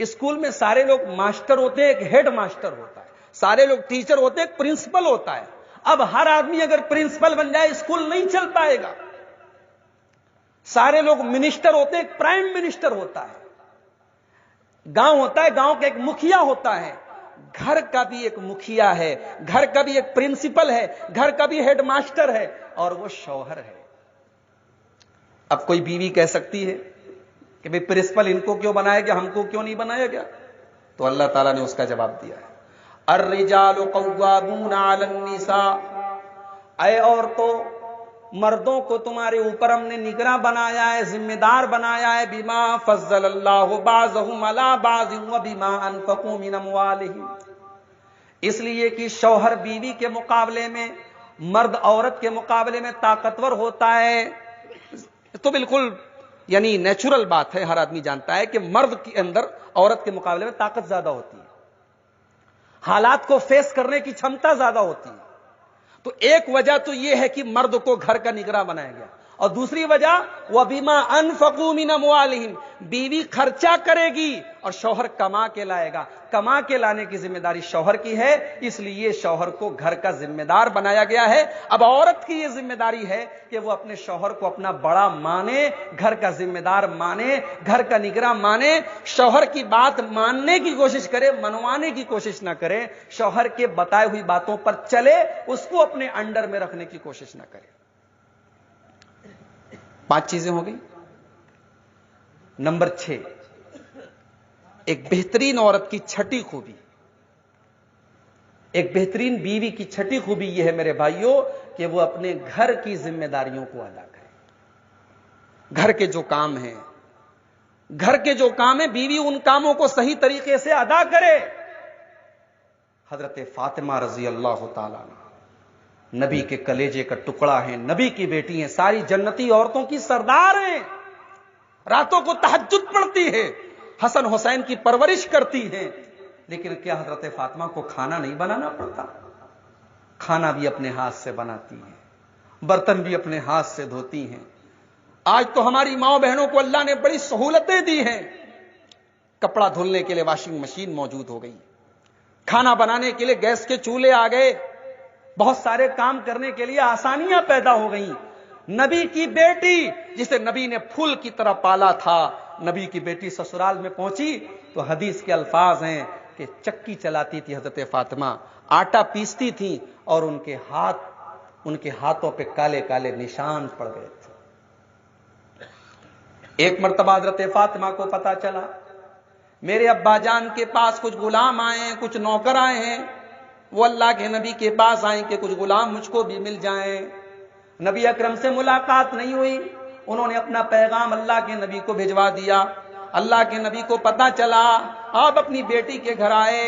اسکول میں سارے لوگ ماسٹر ہوتے ہیں, ایک ہیڈ ماسٹر ہوتا ہے, سارے لوگ ٹیچر ہوتے ہیں, ایک پرنسپل ہوتا ہے. اب ہر آدمی اگر پرنسپل بن جائے اسکول نہیں چل پائے گا. سارے لوگ منسٹر ہوتے ہیں, ایک پرائم منسٹر ہوتا ہے. گاؤں ہوتا ہے, گاؤں کا ایک مکھیا ہوتا ہے, گھر کا بھی ایک مکھیا ہے, گھر کا بھی ایک پرنسپل ہے, گھر کا بھی ہیڈ ماسٹر ہے, اور وہ شوہر ہے. اب کوئی بیوی کہہ سکتی ہے کہ بھئی پرنسپل ان کو کیوں بنایا گیا, ہم کو کیوں نہیں بنایا گیا؟ تو اللہ تعالیٰ نے اس کا جواب دیا ہے الرجال قوامون علی النساء, اے عورتوں مردوں کو تمہارے اوپر ہم نے نگراں بنایا ہے, ذمہ دار بنایا ہے, بما فضل اللہ بعضهم علی بعض وبما انفقوا من اموالهم, اس لیے کہ شوہر بیوی کے مقابلے میں, مرد عورت کے مقابلے میں طاقتور ہوتا ہے. تو بالکل یعنی نیچرل بات ہے, ہر آدمی جانتا ہے کہ مرد کے اندر عورت کے مقابلے میں طاقت زیادہ ہوتی ہے, حالات کو فیس کرنے کی چھمتا زیادہ ہوتی ہے. تو ایک وجہ تو یہ ہے کہ مرد کو گھر کا نگراں بنایا گیا, اور دوسری وجہ وَبِمَا أَنفَقُوا مِنْ أَمْوَالِهِمْ، بیوی خرچہ کرے گی اور شوہر کما کے لائے گا. کما کے لانے کی ذمہ داری شوہر کی ہے، اس لیے شوہر کو گھر کا ذمہ دار بنایا گیا ہے. اب عورت کی یہ ذمہ داری ہے کہ وہ اپنے شوہر کو اپنا بڑا مانے، گھر کا ذمہ دار مانے، گھر کا نگراں مانے، شوہر کی بات ماننے کی کوشش کرے، منوانے کی کوشش نہ کرے، شوہر کے بتائے ہوئی باتوں پر چلے، اس کو اپنے انڈر میں رکھنے کی کوشش نہ کرے. 5 چیزیں ہو گئی. نمبر 6، ایک بہترین عورت کی چھٹی خوبی، ایک بہترین بیوی کی چھٹی خوبی یہ ہے میرے بھائیوں کہ وہ اپنے گھر کی ذمہ داریوں کو ادا کرے. گھر کے جو کام ہیں، گھر کے جو کام ہیں، بیوی ان کاموں کو صحیح طریقے سے ادا کرے. حضرت فاطمہ رضی اللہ تعالیٰ عنہ نبی کے کلیجے کا ٹکڑا ہیں، نبی کی بیٹی ہیں، ساری جنتی عورتوں کی سردار ہیں، راتوں کو تہجد پڑھتی ہے، حسن حسین کی پرورش کرتی ہیں. لیکن کیا حضرت فاطمہ کو کھانا نہیں بنانا پڑتا؟ کھانا بھی اپنے ہاتھ سے بناتی ہیں، برتن بھی اپنے ہاتھ سے دھوتی ہیں. آج تو ہماری ماں بہنوں کو اللہ نے بڑی سہولتیں دی ہیں. کپڑا دھلنے کے لیے واشنگ مشین موجود ہو گئی، کھانا بنانے کے لیے گیس کے چولہے آ گئے، بہت سارے کام کرنے کے لیے آسانیاں پیدا ہو گئیں. نبی کی بیٹی جسے نبی نے پھول کی طرح پالا تھا، نبی کی بیٹی سسرال میں پہنچی تو حدیث کے الفاظ ہیں کہ چکی چلاتی تھی حضرت فاطمہ، آٹا پیستی تھی اور ان کے ہاتھوں پہ کالے کالے نشان پڑ گئے تھے. ایک مرتبہ حضرت فاطمہ کو پتا چلا میرے ابا جان کے پاس کچھ غلام آئے ہیں، کچھ نوکر آئے ہیں، وہ اللہ کے نبی کے پاس آئیں کہ کچھ غلام مجھ کو بھی مل جائیں. نبی اکرم سے ملاقات نہیں ہوئی، انہوں نے اپنا پیغام اللہ کے نبی کو بھجوا دیا. اللہ کے نبی کو پتا چلا، آپ اپنی بیٹی کے گھر آئے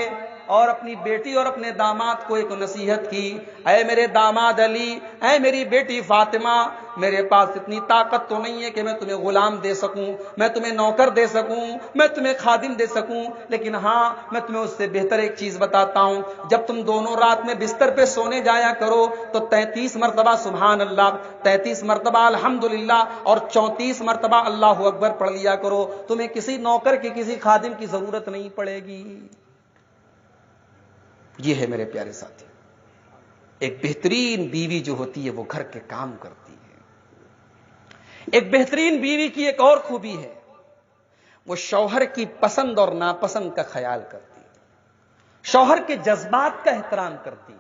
اور اپنی بیٹی اور اپنے داماد کو ایک نصیحت کی، اے میرے داماد علی، اے میری بیٹی فاطمہ، میرے پاس اتنی طاقت تو نہیں ہے کہ میں تمہیں غلام دے سکوں، میں تمہیں نوکر دے سکوں، میں تمہیں خادم دے سکوں، لیکن ہاں میں تمہیں اس سے بہتر ایک چیز بتاتا ہوں. جب تم دونوں رات میں بستر پہ سونے جایا کرو تو 33 مرتبہ سبحان اللہ، 33 مرتبہ الحمدللہ اور 34 مرتبہ اللہ اکبر پڑھ لیا کرو. تمہیں کسی نوکر کی، کسی خادم کی ضرورت نہیں پڑے گی. یہ ہے میرے پیارے ساتھی، ایک بہترین بیوی جو ہوتی ہے وہ گھر کے کام کرتی ہے. ایک بہترین بیوی کی ایک اور خوبی ہے، وہ شوہر کی پسند اور ناپسند کا خیال کرتی ہے، شوہر کے جذبات کا احترام کرتی ہے.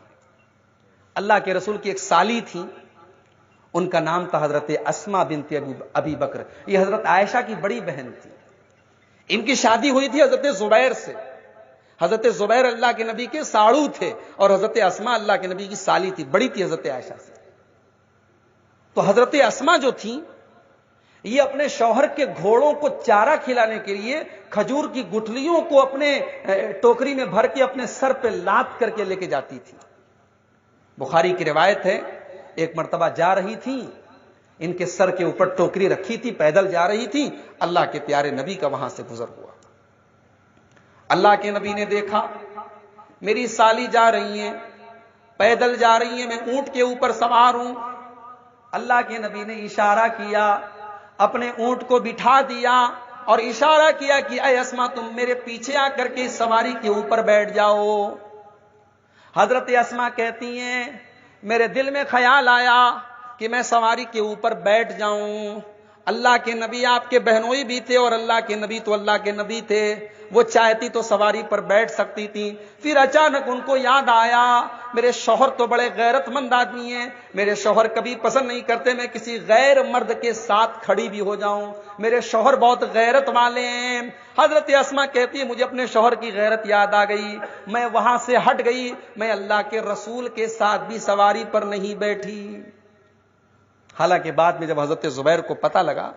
اللہ کے رسول کی ایک سالی تھی، ان کا نام تھا حضرت اسماء بنت ابی بکر. یہ حضرت عائشہ کی بڑی بہن تھی. ان کی شادی ہوئی تھی حضرت زبیر سے. حضرت زبیر اللہ کے نبی کے ساڑو تھے اور حضرت اسماء اللہ کے نبی کی سالی تھی، بڑی تھی حضرت عائشہ سے. تو حضرت اسماء جو تھی یہ اپنے شوہر کے گھوڑوں کو چارہ کھلانے کے لیے کھجور کی گٹھلیوں کو اپنے ٹوکری میں بھر کے اپنے سر پہ لاد کر کے لے کے جاتی تھی. بخاری کی روایت ہے ایک مرتبہ جا رہی تھی، ان کے سر کے اوپر ٹوکری رکھی تھی، پیدل جا رہی تھی، اللہ کے پیارے نبی کا وہاں سے گزر ہوا. اللہ کے نبی نے دیکھا میری سالی جا رہی ہیں، پیدل جا رہی ہیں، میں اونٹ کے اوپر سوار ہوں. اللہ کے نبی نے اشارہ کیا، اپنے اونٹ کو بٹھا دیا اور اشارہ کیا کہ اے اسماء تم میرے پیچھے آ کر کے اس سواری کے اوپر بیٹھ جاؤ. حضرت اسماء کہتی ہیں میرے دل میں خیال آیا کہ میں سواری کے اوپر بیٹھ جاؤں. اللہ کے نبی آپ کے بہنوئی بھی تھے اور اللہ کے نبی تو اللہ کے نبی تھے، وہ چاہتی تو سواری پر بیٹھ سکتی تھی. پھر اچانک ان کو یاد آیا میرے شوہر تو بڑے غیرت مند آدمی ہیں، میرے شوہر کبھی پسند نہیں کرتے میں کسی غیر مرد کے ساتھ کھڑی بھی ہو جاؤں، میرے شوہر بہت غیرت والے ہیں. حضرت اسماء کہتی ہے مجھے اپنے شوہر کی غیرت یاد آ گئی، میں وہاں سے ہٹ گئی، میں اللہ کے رسول کے ساتھ بھی سواری پر نہیں بیٹھی. حالانکہ بعد میں جب حضرت زبیر کو پتہ لگا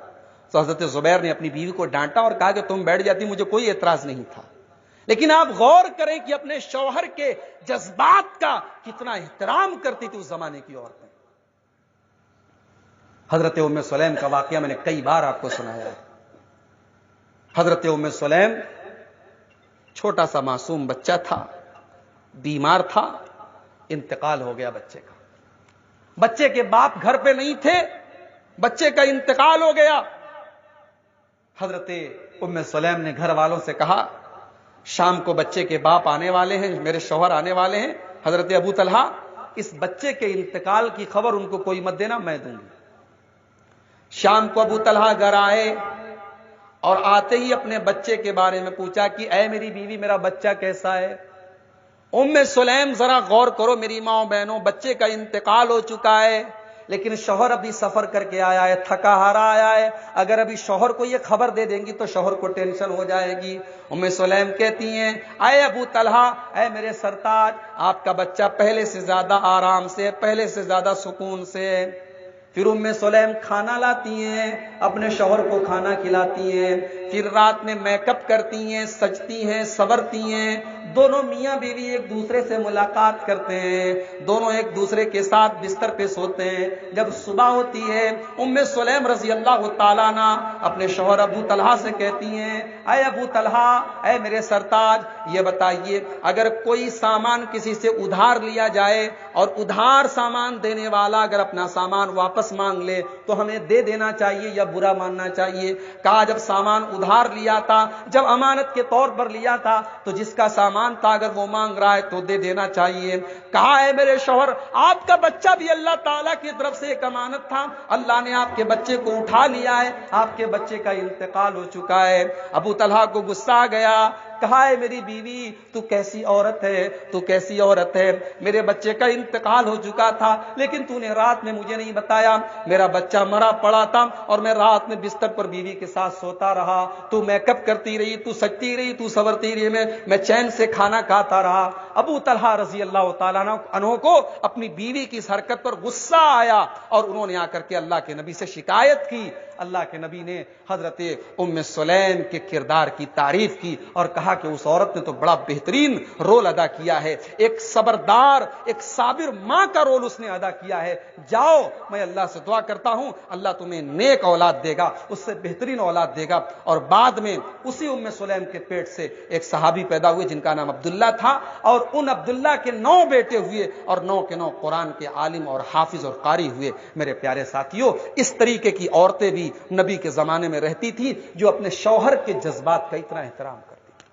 تو حضرت زبیر نے اپنی بیوی کو ڈانٹا اور کہا کہ تم بیٹھ جاتی، مجھے کوئی اعتراض نہیں تھا. لیکن آپ غور کریں کہ اپنے شوہر کے جذبات کا کتنا احترام کرتی تھی اس زمانے کی عورتیں. حضرت ام سلیم کا واقعہ میں نے کئی بار آپ کو سنایا ہے. حضرت ام سلیم چھوٹا سا معصوم بچہ تھا، بیمار تھا، انتقال ہو گیا بچے کا. بچے کے باپ گھر پہ نہیں تھے، بچے کا انتقال ہو گیا. حضرت ام سلیم نے گھر والوں سے کہا شام کو بچے کے باپ آنے والے ہیں, میرے شوہر آنے والے ہیں, حضرت ابو طلحہ اس بچے کے انتقال کی خبر ان کو کوئی مت دینا, میں دوں گی. شام کو ابو طلحہ گھر آئے اور آتے ہی اپنے بچے کے بارے میں پوچھا کہ اے میری بیوی میرا بچہ کیسا ہے. ام سلیم ذرا غور کرو میری ماں بہنوں, بچے کا انتقال ہو چکا ہے لیکن شوہر ابھی سفر کر کے آیا ہے, تھکا ہارا آیا ہے. اگر ابھی شوہر کو یہ خبر دے دیں گی تو شوہر کو ٹینشن ہو جائے گی. ام سلیم کہتی ہیں اے ابو طلحہ, اے میرے سرتاج, آپ کا بچہ پہلے سے زیادہ آرام سے, پہلے سے زیادہ سکون سے. پھر ام سلیم کھانا لاتی ہیں, اپنے شوہر کو کھانا کھلاتی ہیں, پھر رات میں میک اپ کرتی ہیں, سجتی ہیں, سنورتی ہیں. دونوں میاں بیوی ایک دوسرے سے ملاقات کرتے ہیں, دونوں ایک دوسرے کے ساتھ بستر پہ سوتے ہیں. جب صبح ہوتی ہے ام سلیم رضی اللہ تعالیٰ عنہ اپنے شوہر ابو طلحہ سے کہتی ہیں اے ابو طلحہ, اے میرے سرتاج, یہ بتائیے اگر کوئی سامان کسی سے ادھار لیا جائے اور ادھار سامان دینے والا اگر اپنا سامان واپس مانگ لے تو ہمیں دے دینا چاہیے یا برا ماننا چاہیے؟ کہا جب سامان ادھار لیا تھا, جب امانت کے طور پر لیا تھا تو جس کا سامان تھا اگر وہ مانگ رہا ہے تو دے دینا چاہیے. کہا اے میرے شوہر, آپ کا بچہ بھی اللہ تعالیٰ کی طرف سے ایک امانت تھا, اللہ نے آپ کے بچے کو اٹھا لیا ہے, آپ کے بچے کا انتقال ہو چکا ہے. ابو طلحہ کو غصہ آ گیا, کہا ہے میری بیوی تو کیسی عورت ہے, تو کیسی عورت ہے, میرے بچے کا انتقال ہو چکا تھا لیکن تو نے رات میں مجھے نہیں بتایا, میرا بچہ مرا پڑا تھا اور میں رات میں بستر پر بیوی کے ساتھ سوتا رہا, تو میک اپ کرتی رہی, تو سجتی رہی, تو سنورتی رہی, میں چین سے کھانا کھاتا رہا. ابو طلحہ رضی اللہ تعالیٰ عنہ کو اپنی بیوی کی اس حرکت پر غصہ آیا اور انہوں نے آ کر کے اللہ کے نبی سے شکایت کی. اللہ کے نبی نے حضرت ام سلیم کے کردار کی تعریف کی اور کہا کہ اس عورت نے تو بڑا بہترین رول ادا کیا ہے, ایک صبردار, ایک صابر ماں کا رول اس نے ادا کیا ہے. جاؤ, میں اللہ سے دعا کرتا ہوں اللہ تمہیں نیک اولاد دے گا, اس سے بہترین اولاد دے گا. اور بعد میں اسی ام سلیم کے پیٹ سے ایک صحابی پیدا ہوئے جن کا نام عبداللہ تھا, اور ان عبداللہ کے 9 بیٹے ہوئے اور 9 کے 9 قرآن کے عالم اور حافظ اور قاری ہوئے. میرے پیارے ساتھیوں, اس طریقے کی عورتیں بھی نبی کے زمانے میں رہتی تھی جو اپنے شوہر کے جذبات کا اتنا احترام کرتی تھی.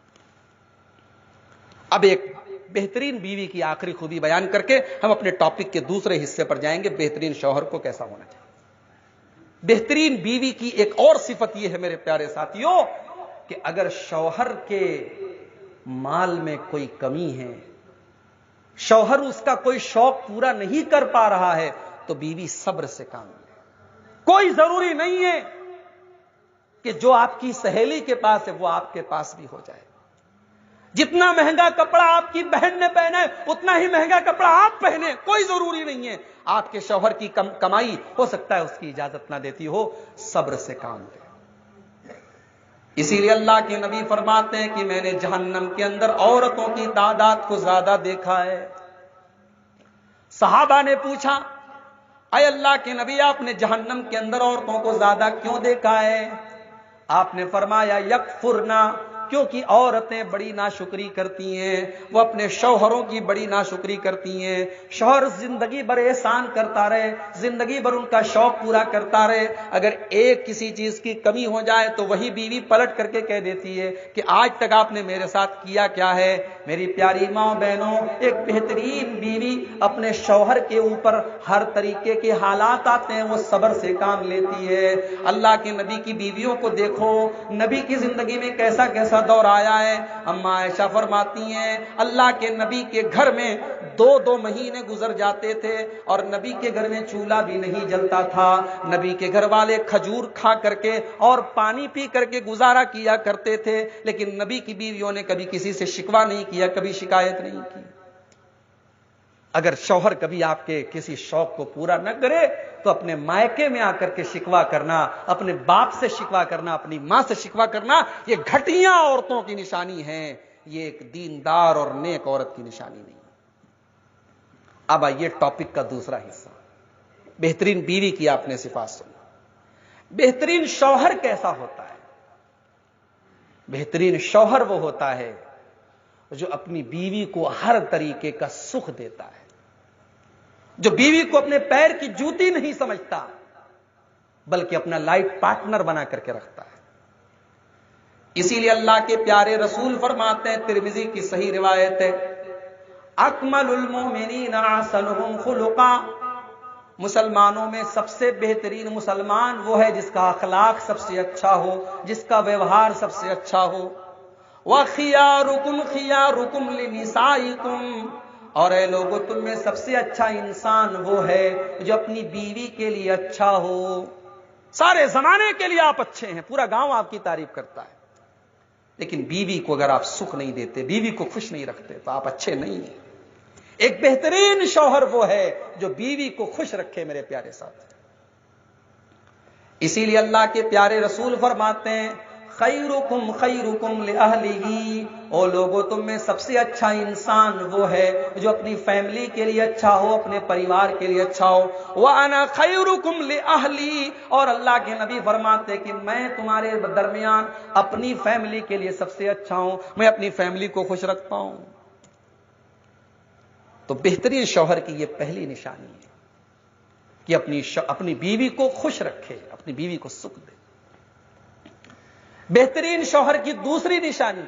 اب ایک بہترین بیوی کی آخری خوبی بیان کر کے ہم اپنے ٹاپک کے دوسرے حصے پر جائیں گے, بہترین شوہر کو کیسا ہونا چاہیے. بہترین بیوی کی ایک اور صفت یہ ہے میرے پیارے ساتھیوں کہ اگر شوہر کے مال میں کوئی کمی ہے, شوہر اس کا کوئی شوق پورا نہیں کر پا رہا ہے, تو بیوی صبر سے کام لے. کوئی ضروری نہیں ہے کہ جو آپ کی سہیلی کے پاس ہے وہ آپ کے پاس بھی ہو جائے. جتنا مہنگا کپڑا آپ کی بہن نے پہنا ہے اتنا ہی مہنگا کپڑا آپ پہنے, کوئی ضروری نہیں ہے. آپ کے شوہر کی کمائی ہو سکتا ہے اس کی اجازت نہ دیتی ہو, صبر سے کام لے. اسی لیے اللہ کے نبی فرماتے ہیں کہ میں نے جہنم کے اندر عورتوں کی تعداد کو زیادہ دیکھا ہے. صحابہ نے پوچھا اے اللہ کے نبی, آپ نے جہنم کے اندر عورتوں کو زیادہ کیوں دیکھا ہے؟ آپ نے فرمایا یکفرنا, کیونکہ عورتیں بڑی ناشکری کرتی ہیں, وہ اپنے شوہروں کی بڑی ناشکری کرتی ہیں. شوہر زندگی بھر احسان کرتا رہے, زندگی بھر ان کا شوق پورا کرتا رہے, اگر ایک کسی چیز کی کمی ہو جائے تو وہی بیوی پلٹ کر کے کہہ دیتی ہے کہ آج تک آپ نے میرے ساتھ کیا کیا ہے. میری پیاری ماں بہنوں, ایک بہترین بیوی اپنے شوہر کے اوپر ہر طریقے کے حالات آتے ہیں وہ صبر سے کام لیتی ہے. اللہ کے نبی کی بیویوں کو دیکھو, نبی کی زندگی میں کیسا کیسا دور آیا ہے. اما عائشہ فرماتی ہیں اللہ کے نبی کے گھر میں 2 مہینے گزر جاتے تھے اور نبی کے گھر میں چولہا بھی نہیں جلتا تھا. نبی کے گھر والے کھجور کھا کر کے اور پانی پی کر کے گزارا کیا کرتے تھے, لیکن نبی کی بیویوں نے کبھی کسی سے شکوہ نہیں کیا, کبھی شکایت نہیں کی. اگر شوہر کبھی آپ کے کسی شوق کو پورا نہ کرے تو اپنے مائکے میں آ کر کے شکوہ کرنا, اپنے باپ سے شکوہ کرنا, اپنی ماں سے شکوہ کرنا, یہ گھٹیا عورتوں کی نشانی ہے, یہ ایک دیندار اور نیک عورت کی نشانی نہیں. اب آئیے ٹاپک کا دوسرا حصہ, بہترین بیوی کی آپ نے صفات سنی. بہترین شوہر کیسا ہوتا ہے؟ بہترین شوہر وہ ہوتا ہے جو اپنی بیوی کو ہر طریقے کا سکھ دیتا ہے, جو بیوی کو اپنے پیر کی جوتی نہیں سمجھتا, بلکہ اپنا لائف پارٹنر بنا کر کے رکھتا ہے. اسی لیے اللہ کے پیارے رسول فرماتے ہیں, ترمذی کی صحیح روایت ہے, اکمل المؤمنین احسنہم خلقا, مسلمانوں میں سب سے بہترین مسلمان وہ ہے جس کا اخلاق سب سے اچھا ہو, جس کا ویوہار سب سے اچھا ہو. وَخِيَارُكُمْ خِيَارُكُمْ لِنِسَائِكُمْ, اور اے لوگوں تم میں سب سے اچھا انسان وہ ہے جو اپنی بیوی کے لیے اچھا ہو. سارے زمانے کے لیے آپ اچھے ہیں, پورا گاؤں آپ کی تعریف کرتا ہے, لیکن بیوی کو اگر آپ سکھ نہیں دیتے, بیوی کو خوش نہیں رکھتے, تو آپ اچھے نہیں ہیں. ایک بہترین شوہر وہ ہے جو بیوی کو خوش رکھے میرے پیارے ساتھ. اسی لیے اللہ کے پیارے رسول فرماتے ہیں, خیرکم خیرکم لأہلہ, او لوگوں تم میں سب سے اچھا انسان وہ ہے جو اپنی فیملی کے لیے اچھا ہو, اپنے پریوار کے لیے اچھا ہو. وَأَنَا خَيْرُكُمْ لِأَهْلِي, اور اللہ کے نبی فرماتے کہ میں تمہارے درمیان اپنی فیملی کے لیے سب سے اچھا ہوں, میں اپنی فیملی کو خوش رکھتا ہوں. تو بہترین شوہر کی یہ پہلی نشانی ہے کہ اپنی بیوی کو خوش رکھے, اپنی بیوی کو سکھ دے. بہترین شوہر کی دوسری نشانی,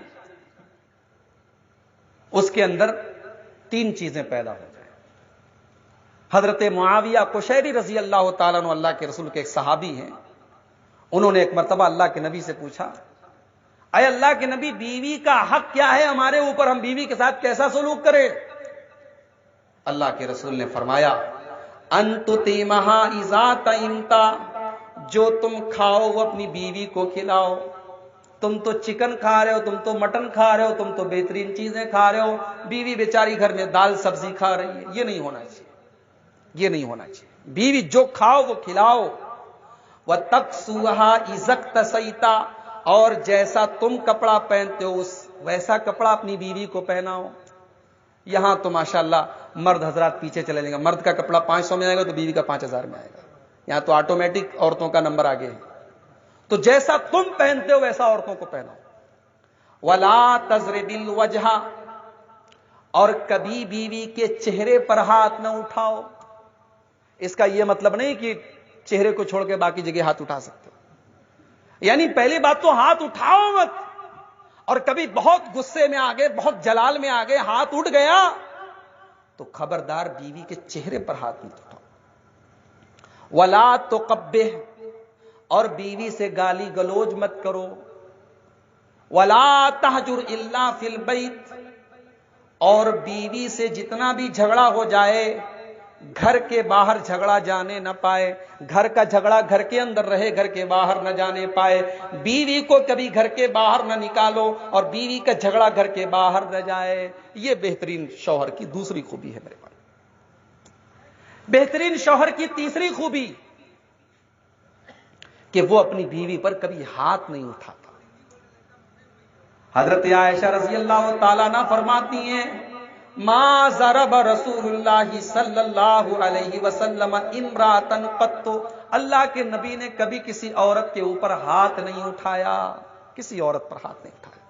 اس کے اندر 3 چیزیں پیدا ہو جائیں. حضرت معاویہ قشیری رضی اللہ تعالیٰ عنہ اللہ کے رسول کے ایک صحابی ہیں, انہوں نے ایک مرتبہ اللہ کے نبی سے پوچھا, اے اللہ کے نبی, بیوی کا حق کیا ہے ہمارے اوپر, ہم بیوی کے ساتھ کیسا سلوک کریں؟ اللہ کے رسول نے فرمایا, انت تیمہا اذا طعمتا, جو تم کھاؤ وہ اپنی بیوی کو کھلاؤ. تم تو چکن کھا رہے ہو, تم تو مٹن کھا رہے ہو, تم تو بہترین چیزیں کھا رہے ہو, بیوی بیچاری گھر میں دال سبزی کھا رہی ہے. یہ نہیں ہونا چاہیے, یہ نہیں ہونا چاہیے. بیوی جو کھاؤ وہ کھلاؤ. وَتَقْسُوهَا إِذَا اكْتَسَيْتَ, اور جیسا تم کپڑا پہنتے ہو ویسا کپڑا اپنی بیوی کو پہناؤ. یہاں تو ماشاءاللہ مرد حضرات پیچھے چلے جائیں گے, مرد کا کپڑا 500 میں آئے گا تو بیوی کا 5000 میں آئے گا. یہاں تو آٹومیٹک عورتوں کا نمبر آگے ہے. تو جیسا تم پہنتے ہو ویسا عورتوں کو پہناؤ. وَلَا تَضْرِبِ الْوَجْهَ, اور کبھی بیوی کے چہرے پر ہاتھ نہ اٹھاؤ. اس کا یہ مطلب نہیں کہ چہرے کو چھوڑ کے باقی جگہ ہاتھ اٹھا سکتے ہو, یعنی پہلی بات تو ہاتھ اٹھاؤ مت, اور کبھی بہت غصے میں آگے, بہت جلال میں آگے ہاتھ اٹھ گیا تو خبردار بیوی کے چہرے پر ہاتھ مت اٹھاؤ. وَلَا تُقَبِّحْ, اور بیوی سے گالی گلوج مت کرو. وَلَا تَحْجُرْ إِلَّا فِي الْبَيْتِ, اور بیوی سے جتنا بھی جھگڑا ہو جائے گھر کے باہر جھگڑا جانے نہ پائے. گھر کا جھگڑا گھر کے اندر رہے, گھر کے باہر نہ جانے پائے. بیوی کو کبھی گھر کے باہر نہ نکالو اور بیوی کا جھگڑا گھر کے باہر نہ جائے. یہ بہترین شوہر کی دوسری خوبی ہے میرے پاس. بہترین شوہر کی تیسری خوبی کہ وہ اپنی بیوی پر کبھی ہاتھ نہیں اٹھاتا. حضرت عائشہ رضی اللہ تعالیٰ عنہ فرماتی ہیں, ما ضرب رسول اللہ صلی اللہ علیہ وسلم امرأۃ قط, اللہ کے نبی نے کبھی کسی عورت کے اوپر ہاتھ نہیں اٹھایا, کسی عورت پر ہاتھ نہیں اٹھایا.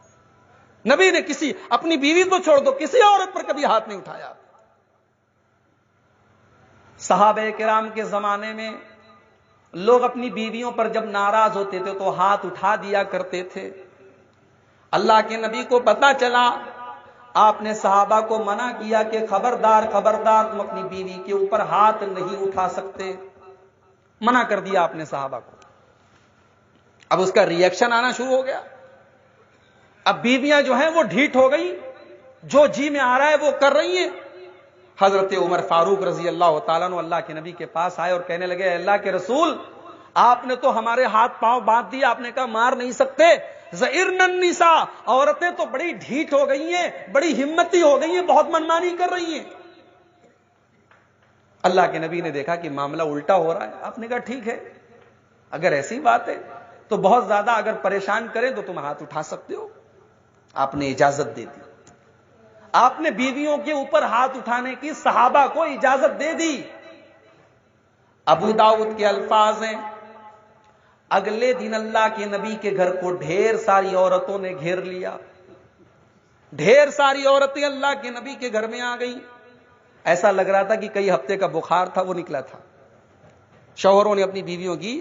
نبی نے کسی, اپنی بیوی تو چھوڑ دو, کسی عورت پر کبھی ہاتھ نہیں اٹھایا. صحابہ کرام کے زمانے میں لوگ اپنی بیویوں پر جب ناراض ہوتے تھے تو ہاتھ اٹھا دیا کرتے تھے. اللہ کے نبی کو پتا چلا, آپ نے صحابہ کو منع کیا کہ خبردار خبردار, تم اپنی بیوی کے اوپر ہاتھ نہیں اٹھا سکتے. منع کر دیا آپ نے صحابہ کو. اب اس کا ری ایکشن آنا شروع ہو گیا. اب بیویاں جو ہیں وہ ڈھیٹ ہو گئی, جو جی میں آ رہا ہے وہ کر رہی ہیں. حضرت عمر فاروق رضی اللہ تعالیٰ عنہ اللہ کے نبی کے پاس آئے اور کہنے لگے, اللہ کے رسول, آپ نے تو ہمارے ہاتھ پاؤں باندھ دیا, آپ نے کہا مار نہیں سکتے. زئرن النساء, عورتیں تو بڑی ڈھیٹ ہو گئی ہیں, بڑی ہمتی ہو گئی ہیں, بہت منمانی کر رہی ہیں. اللہ کے نبی نے دیکھا کہ معاملہ الٹا ہو رہا ہے. آپ نے کہا ٹھیک ہے, اگر ایسی بات ہے تو بہت زیادہ اگر پریشان کریں تو تم ہاتھ اٹھا سکتے ہو. آپ نے اجازت دے دی. آپ نے بیویوں کے اوپر ہاتھ اٹھانے کی صحابہ کو اجازت دے دی. ابو داؤد کے الفاظ ہیں, اگلے دن اللہ کے نبی کے گھر کو ڈھیر ساری عورتوں نے گھیر لیا. ڈھیر ساری عورتیں اللہ کے نبی کے گھر میں آ گئیں. ایسا لگ رہا تھا کہ کئی ہفتے کا بخار تھا وہ نکلا تھا. شوہروں نے اپنی بیویوں کی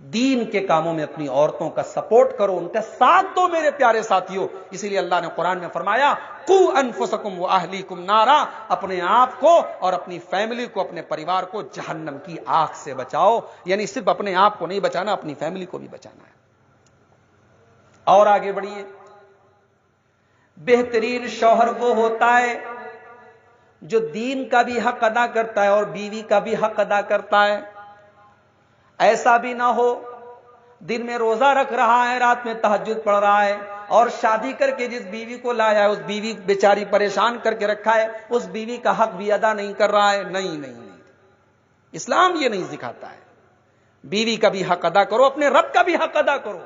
دین کے کاموں میں اپنی عورتوں کا سپورٹ کرو، ان کا ساتھ دو میرے پیارے ساتھیوں۔ اسی لیے اللہ نے قرآن میں فرمایا قُوا أَنفُسَكُمْ وَأَهْلِيكُمْ نَارًا، اپنے آپ کو اور اپنی فیملی کو، اپنے پریوار کو جہنم کی آگ سے بچاؤ۔ یعنی صرف اپنے آپ کو نہیں بچانا، اپنی فیملی کو بھی بچانا ہے۔ اور آگے بڑھیے، بہترین شوہر وہ ہوتا ہے جو دین کا بھی حق ادا کرتا ہے اور بیوی کا بھی حق ادا کرتا ہے۔ ایسا بھی نہ ہو دن میں روزہ رکھ رہا ہے، رات میں تہجد پڑھ رہا ہے، اور شادی کر کے جس بیوی کو لایا ہے اس بیوی بیچاری پریشان کر کے رکھا ہے، اس بیوی کا حق بھی ادا نہیں کر رہا ہے۔ نہیں، اسلام یہ نہیں سکھاتا ہے۔ بیوی کا بھی حق ادا کرو، اپنے رب کا بھی حق ادا کرو۔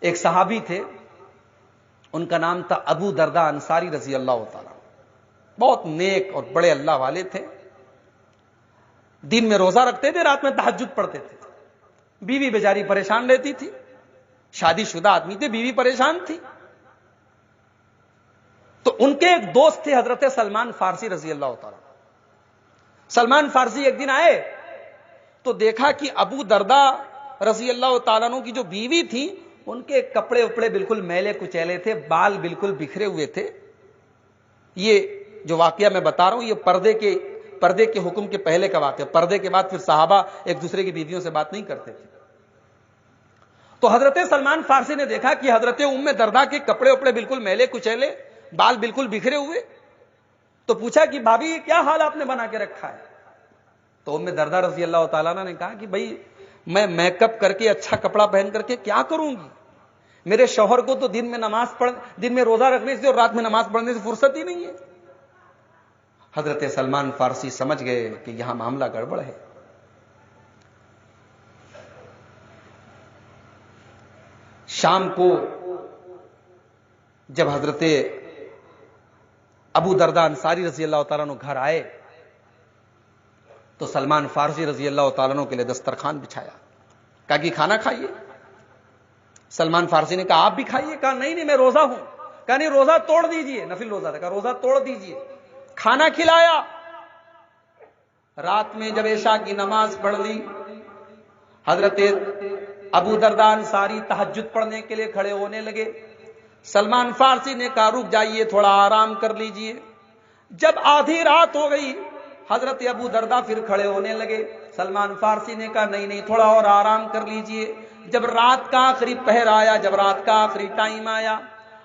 ایک صحابی تھے، ان کا نام تھا ابو درداء انصاری رضی اللہ تعالیٰ، بہت نیک اور بڑے اللہ والے تھے۔ دن میں روزہ رکھتے تھے، رات میں تہجد پڑھتے تھے۔ بیوی بیچاری پریشان رہتی تھی، شادی شدہ آدمی تھے، بیوی پریشان تھی۔ تو ان کے ایک دوست تھے حضرت سلمان فارسی رضی اللہ تعالیٰ۔ سلمان فارسی ایک دن آئے تو دیکھا کہ ابو درداء رضی اللہ تعالیٰ عنہ کی جو بیوی تھی، ان کے کپڑے اپڑے بالکل میلے کچیلے تھے، بال بالکل بکھرے ہوئے تھے۔ یہ جو واقعہ میں بتا رہا ہوں یہ پردے کے حکم کے پہلے کا واقعہ، پردے کے بعد پھر صحابہ ایک دوسرے کی بیویوں سے بات نہیں کرتے تھے۔ تو حضرت سلمان فارسی نے دیکھا کہ حضرت ام درداء کے کپڑے اپڑے بالکل میلے کچیلے، بال بالکل بکھرے ہوئے، تو پوچھا کہ بھابی یہ کیا حال آپ نے بنا کے رکھا ہے؟ تو ام درداء رضی اللہ تعالیٰ نے کہا کہ بھائی میں میک اپ کر کے اچھا کپڑا پہن کر کے کیا کروں گی؟ میرے شوہر کو تو دن میں روزہ رکھنے سے اور رات میں نماز پڑھنے سے فرصت ہی نہیں ہے۔ حضرت سلمان فارسی سمجھ گئے کہ یہاں معاملہ گڑبڑ ہے۔ شام کو جب حضرت ابو درداء انصاری رضی اللہ تعالیٰ عنہ گھر آئے تو سلمان فارسی رضی اللہ تعالیٰ عنہ کے لیے دسترخوان بچھایا، کہا کہ کھانا کھائیے۔ سلمان فارسی نے کہا آپ بھی کھائیے، کہا نہیں میں روزہ ہوں، کہا نہیں روزہ توڑ دیجئے، نفل روزہ تھا، کہا روزہ توڑ دیجئے۔ کھانا کھلایا۔ رات میں جب عشاء کی نماز پڑھ لی، حضرت ابو درداء انصاری تہجد پڑھنے کے لیے کھڑے ہونے لگے۔ سلمان فارسی نے کہا رک جائیے، تھوڑا آرام کر لیجئے۔ جب آدھی رات ہو گئی حضرت ابو درداء پھر کھڑے ہونے لگے۔ سلمان فارسی نے کہا نہیں تھوڑا اور آرام کر لیجئے۔ جب رات کا آخری پہر آیا، جب رات کا آخری ٹائم آیا،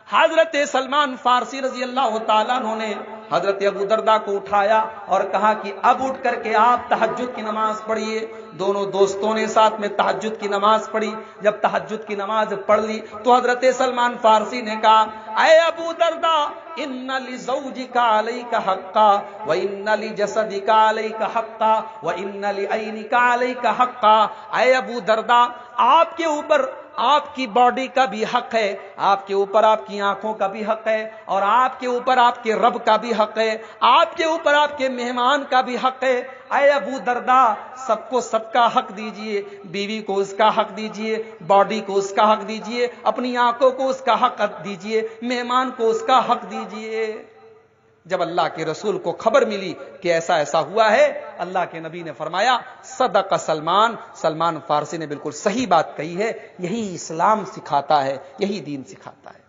حضرت سلمان فارسی رضی اللہ تعالیٰ عنہ نے حضرت ابو درداء کو اٹھایا اور کہا کہ اب اٹھ کر کے آپ تہجد کی نماز پڑھیے۔ دونوں دوستوں نے ساتھ میں تہجد کی نماز پڑھی۔ جب تہجد کی نماز پڑھ لی تو حضرت سلمان فارسی نے کہا اے ابو درداء ان لزوجک علیک حقا وان لجسدک علیک حقا وان لعینک علیک حقا۔ اے ابو درداء آپ کے اوپر آپ کی باڈی کا بھی حق ہے، آپ کے اوپر آپ کی آنکھوں کا بھی حق ہے، اور آپ کے اوپر آپ کے رب کا بھی حق ہے، آپ کے اوپر آپ کے مہمان کا بھی حق ہے۔ اے ابو درداء سب کو سب کا حق دیجئے، بیوی کو اس کا حق دیجئے، باڈی کو اس کا حق دیجئے، اپنی آنکھوں کو اس کا حق دیجئے، مہمان کو اس کا حق دیجئے۔ جب اللہ کے رسول کو خبر ملی کہ ایسا ایسا ہوا ہے، اللہ کے نبی نے فرمایا صدق سلمان فارسی نے بالکل صحیح بات کہی ہے، یہی اسلام سکھاتا ہے، یہی دین سکھاتا ہے۔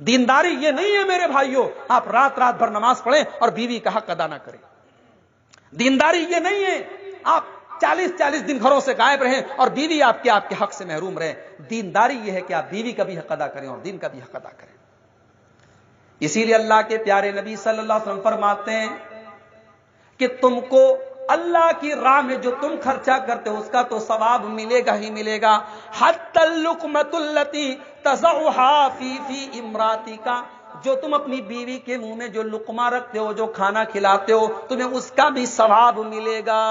دینداری یہ نہیں ہے میرے بھائیوں آپ رات بھر نماز پڑھیں اور بیوی کا حق ادا نہ کریں۔ دینداری یہ نہیں ہے آپ 40 دن گھروں سے غائب رہیں اور بیوی آپ کے حق سے محروم رہیں۔ دینداری یہ ہے کہ آپ بیوی کا بھی حق ادا کریں اور دین کا بھی حق ادا کریں۔ اسی لیے اللہ کے پیارے نبی صلی اللہ علیہ وسلم فرماتے ہیں کہ تم کو اللہ کی راہ میں جو تم خرچہ کرتے ہو اس کا تو ثواب ملے گا ہی ملے گا۔ حتی اللقمۃ التی تضعها فی امراتک، جو تم اپنی بیوی کے منہ میں جو لقمہ رکھتے ہو، جو کھانا کھلاتے ہو، تمہیں اس کا بھی ثواب ملے گا۔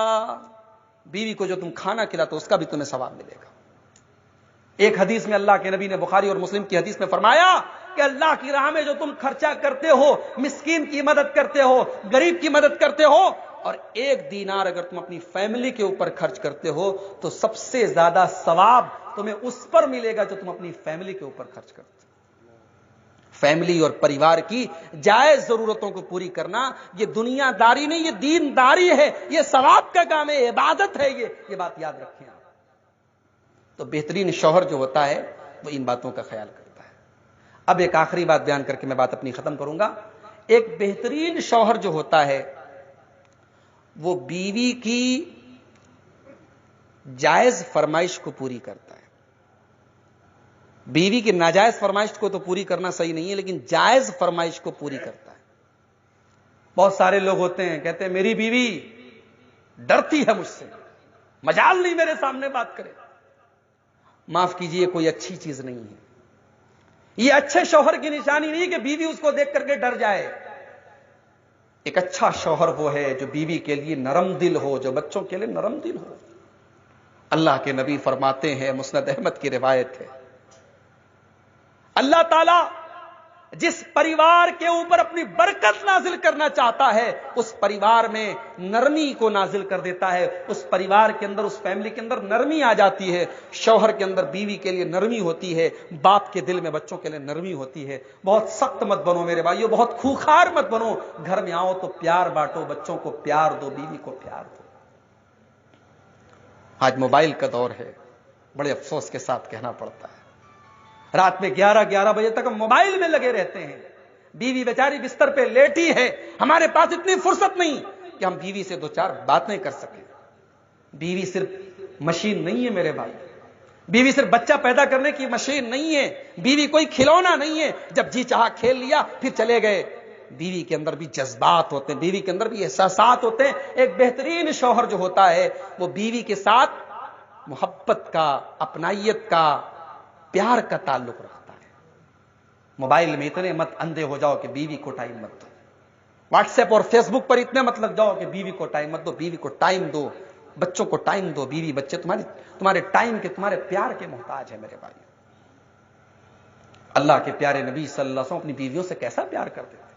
بیوی کو جو تم کھانا کھلاتے ہو اس کا بھی تمہیں ثواب ملے گا۔ ایک حدیث میں اللہ کے نبی نے بخاری اور مسلم کی حدیث میں فرمایا کہ اللہ کی راہ میں جو تم خرچہ کرتے ہو، مسکین کی مدد کرتے ہو، غریب کی مدد کرتے ہو، اور 1 دینار اگر تم اپنی فیملی کے اوپر خرچ کرتے ہو تو سب سے زیادہ ثواب تمہیں اس پر ملے گا جو تم اپنی فیملی کے اوپر خرچ کرتے ہو۔ فیملی اور پریوار کی جائز ضرورتوں کو پوری کرنا یہ دنیا داری نہیں، یہ دین داری ہے، یہ ثواب کا کام ہے، عبادت ہے، یہ بات یاد رکھیں آپ۔ تو بہترین شوہر جو ہوتا ہے وہ ان باتوں کا خیال کرتا ہے۔ اب ایک آخری بات بیان کر کے میں بات اپنی ختم کروں گا۔ ایک بہترین شوہر جو ہوتا ہے وہ بیوی کی جائز فرمائش کو پوری کرتا ہے۔ بیوی کی ناجائز فرمائش کو تو پوری کرنا صحیح نہیں ہے، لیکن جائز فرمائش کو پوری کرتا ہے۔ بہت سارے لوگ ہوتے ہیں کہتے ہیں میری بیوی ڈرتی ہے مجھ سے، مجال نہیں میرے سامنے بات کرے۔ معاف کیجئے، کوئی اچھی چیز نہیں ہے۔ یہ اچھے شوہر کی نشانی نہیں کہ بیوی اس کو دیکھ کر کے ڈر جائے۔ ایک اچھا شوہر وہ ہے جو بیوی کے لیے نرم دل ہو، جو بچوں کے لیے نرم دل ہو۔ اللہ کے نبی فرماتے ہیں، مسند احمد کی روایت ہے، اللہ تعالیٰ جس پریوار کے اوپر اپنی برکت نازل کرنا چاہتا ہے اس پریوار میں نرمی کو نازل کر دیتا ہے۔ اس پریوار کے اندر، اس فیملی کے اندر نرمی آ جاتی ہے۔ شوہر کے اندر بیوی کے لیے نرمی ہوتی ہے، باپ کے دل میں بچوں کے لیے نرمی ہوتی ہے۔ بہت سخت مت بنو میرے بھائیو، بہت خوخار مت بنو۔ گھر میں آؤ تو پیار بانٹو، بچوں کو پیار دو، بیوی کو پیار دو۔ آج موبائل کا دور ہے، بڑے افسوس کے ساتھ کہنا پڑتا ہے، رات میں 11 بجے تک ہم موبائل میں لگے رہتے ہیں۔ بیوی بیچاری بستر پہ لیٹی ہے، ہمارے پاس اتنی فرصت نہیں کہ ہم بیوی سے 2-4 باتیں کر سکیں۔ بیوی صرف مشین نہیں ہے میرے بھائی، بیوی صرف بچہ پیدا کرنے کی مشین نہیں ہے، بیوی کوئی کھلونا نہیں ہے جب جی چاہا کھیل لیا پھر چلے گئے۔ بیوی کے اندر بھی جذبات ہوتے ہیں، بیوی کے اندر بھی احساسات ہوتے ہیں۔ ایک بہترین شوہر جو ہوتا ہے وہ بیوی کے ساتھ محبت کا، اپنائیت کا، پیار کا تعلق رکھتا ہے۔ موبائل میں اتنے مت اندھے ہو جاؤ کہ بیوی کو ٹائم مت دو، واٹس ایپ اور فیس بک پر اتنے مت لگ جاؤ کہ بیوی کو ٹائم مت دو۔ بیوی کو ٹائم دو، بچوں کو ٹائم دو۔ بیوی بچے تمہارے ٹائم کے، تمہارے پیار کے محتاج ہے میرے بھائی۔ اللہ کے پیارے نبی صلی اللہ علیہ وسلم اپنی بیویوں سے کیسا پیار کرتے تھے؟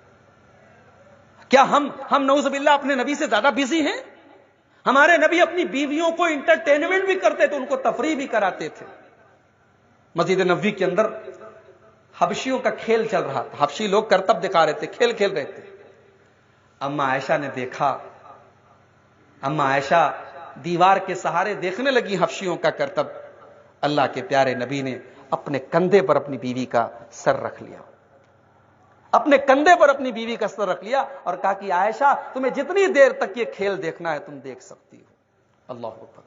کیا ہم نعوذ باللہ اپنے نبی سے زیادہ بزی ہیں؟ ہمارے نبی اپنی بیویوں کو انٹرٹینمنٹ بھی کرتے تھے، ان کو تفریح بھی کراتے تھے۔ مسجد نبوی کے اندر حبشیوں کا کھیل چل رہا تھا، حبشی لوگ کرتب دکھا رہے تھے، کھیل کھیل رہے تھے۔ اما عائشہ نے دیکھا، اما عائشہ دیوار کے سہارے دیکھنے لگی حبشیوں کا کرتب۔ اللہ کے پیارے نبی نے اپنے کندھے پر اپنی بیوی کا سر رکھ لیا، اپنے کندھے پر اپنی بیوی کا سر رکھ لیا اور کہا کہ عائشہ تمہیں جتنی دیر تک یہ کھیل دیکھنا ہے تم دیکھ سکتی ہو۔ اللہ اکبر!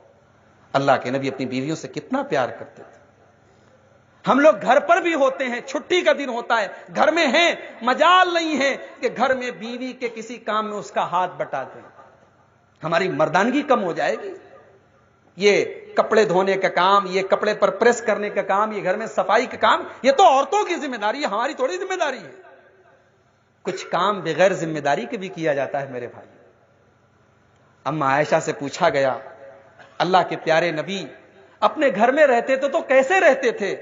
اللہ کے نبی اپنی بیویوں سے کتنا پیار کرتے تھے۔ ہم لوگ گھر پر بھی ہوتے ہیں، چھٹی کا دن ہوتا ہے، گھر میں ہیں، مجال نہیں ہے کہ گھر میں بیوی کے کسی کام میں اس کا ہاتھ بٹا دیں، ہماری مردانگی کم ہو جائے گی۔ یہ کپڑے دھونے کا کام، یہ کپڑے پر پریس کرنے کا کام، یہ گھر میں صفائی کا کام، یہ تو عورتوں کی ذمہ داری ہے، ہماری تھوڑی ذمہ داری ہے۔ کچھ کام بغیر ذمہ داری کے بھی کیا جاتا ہے میرے بھائی۔ اما عائشہ سے پوچھا گیا، اللہ کے پیارے نبی اپنے گھر میں رہتے تھے تو کیسے رہتے تھے؟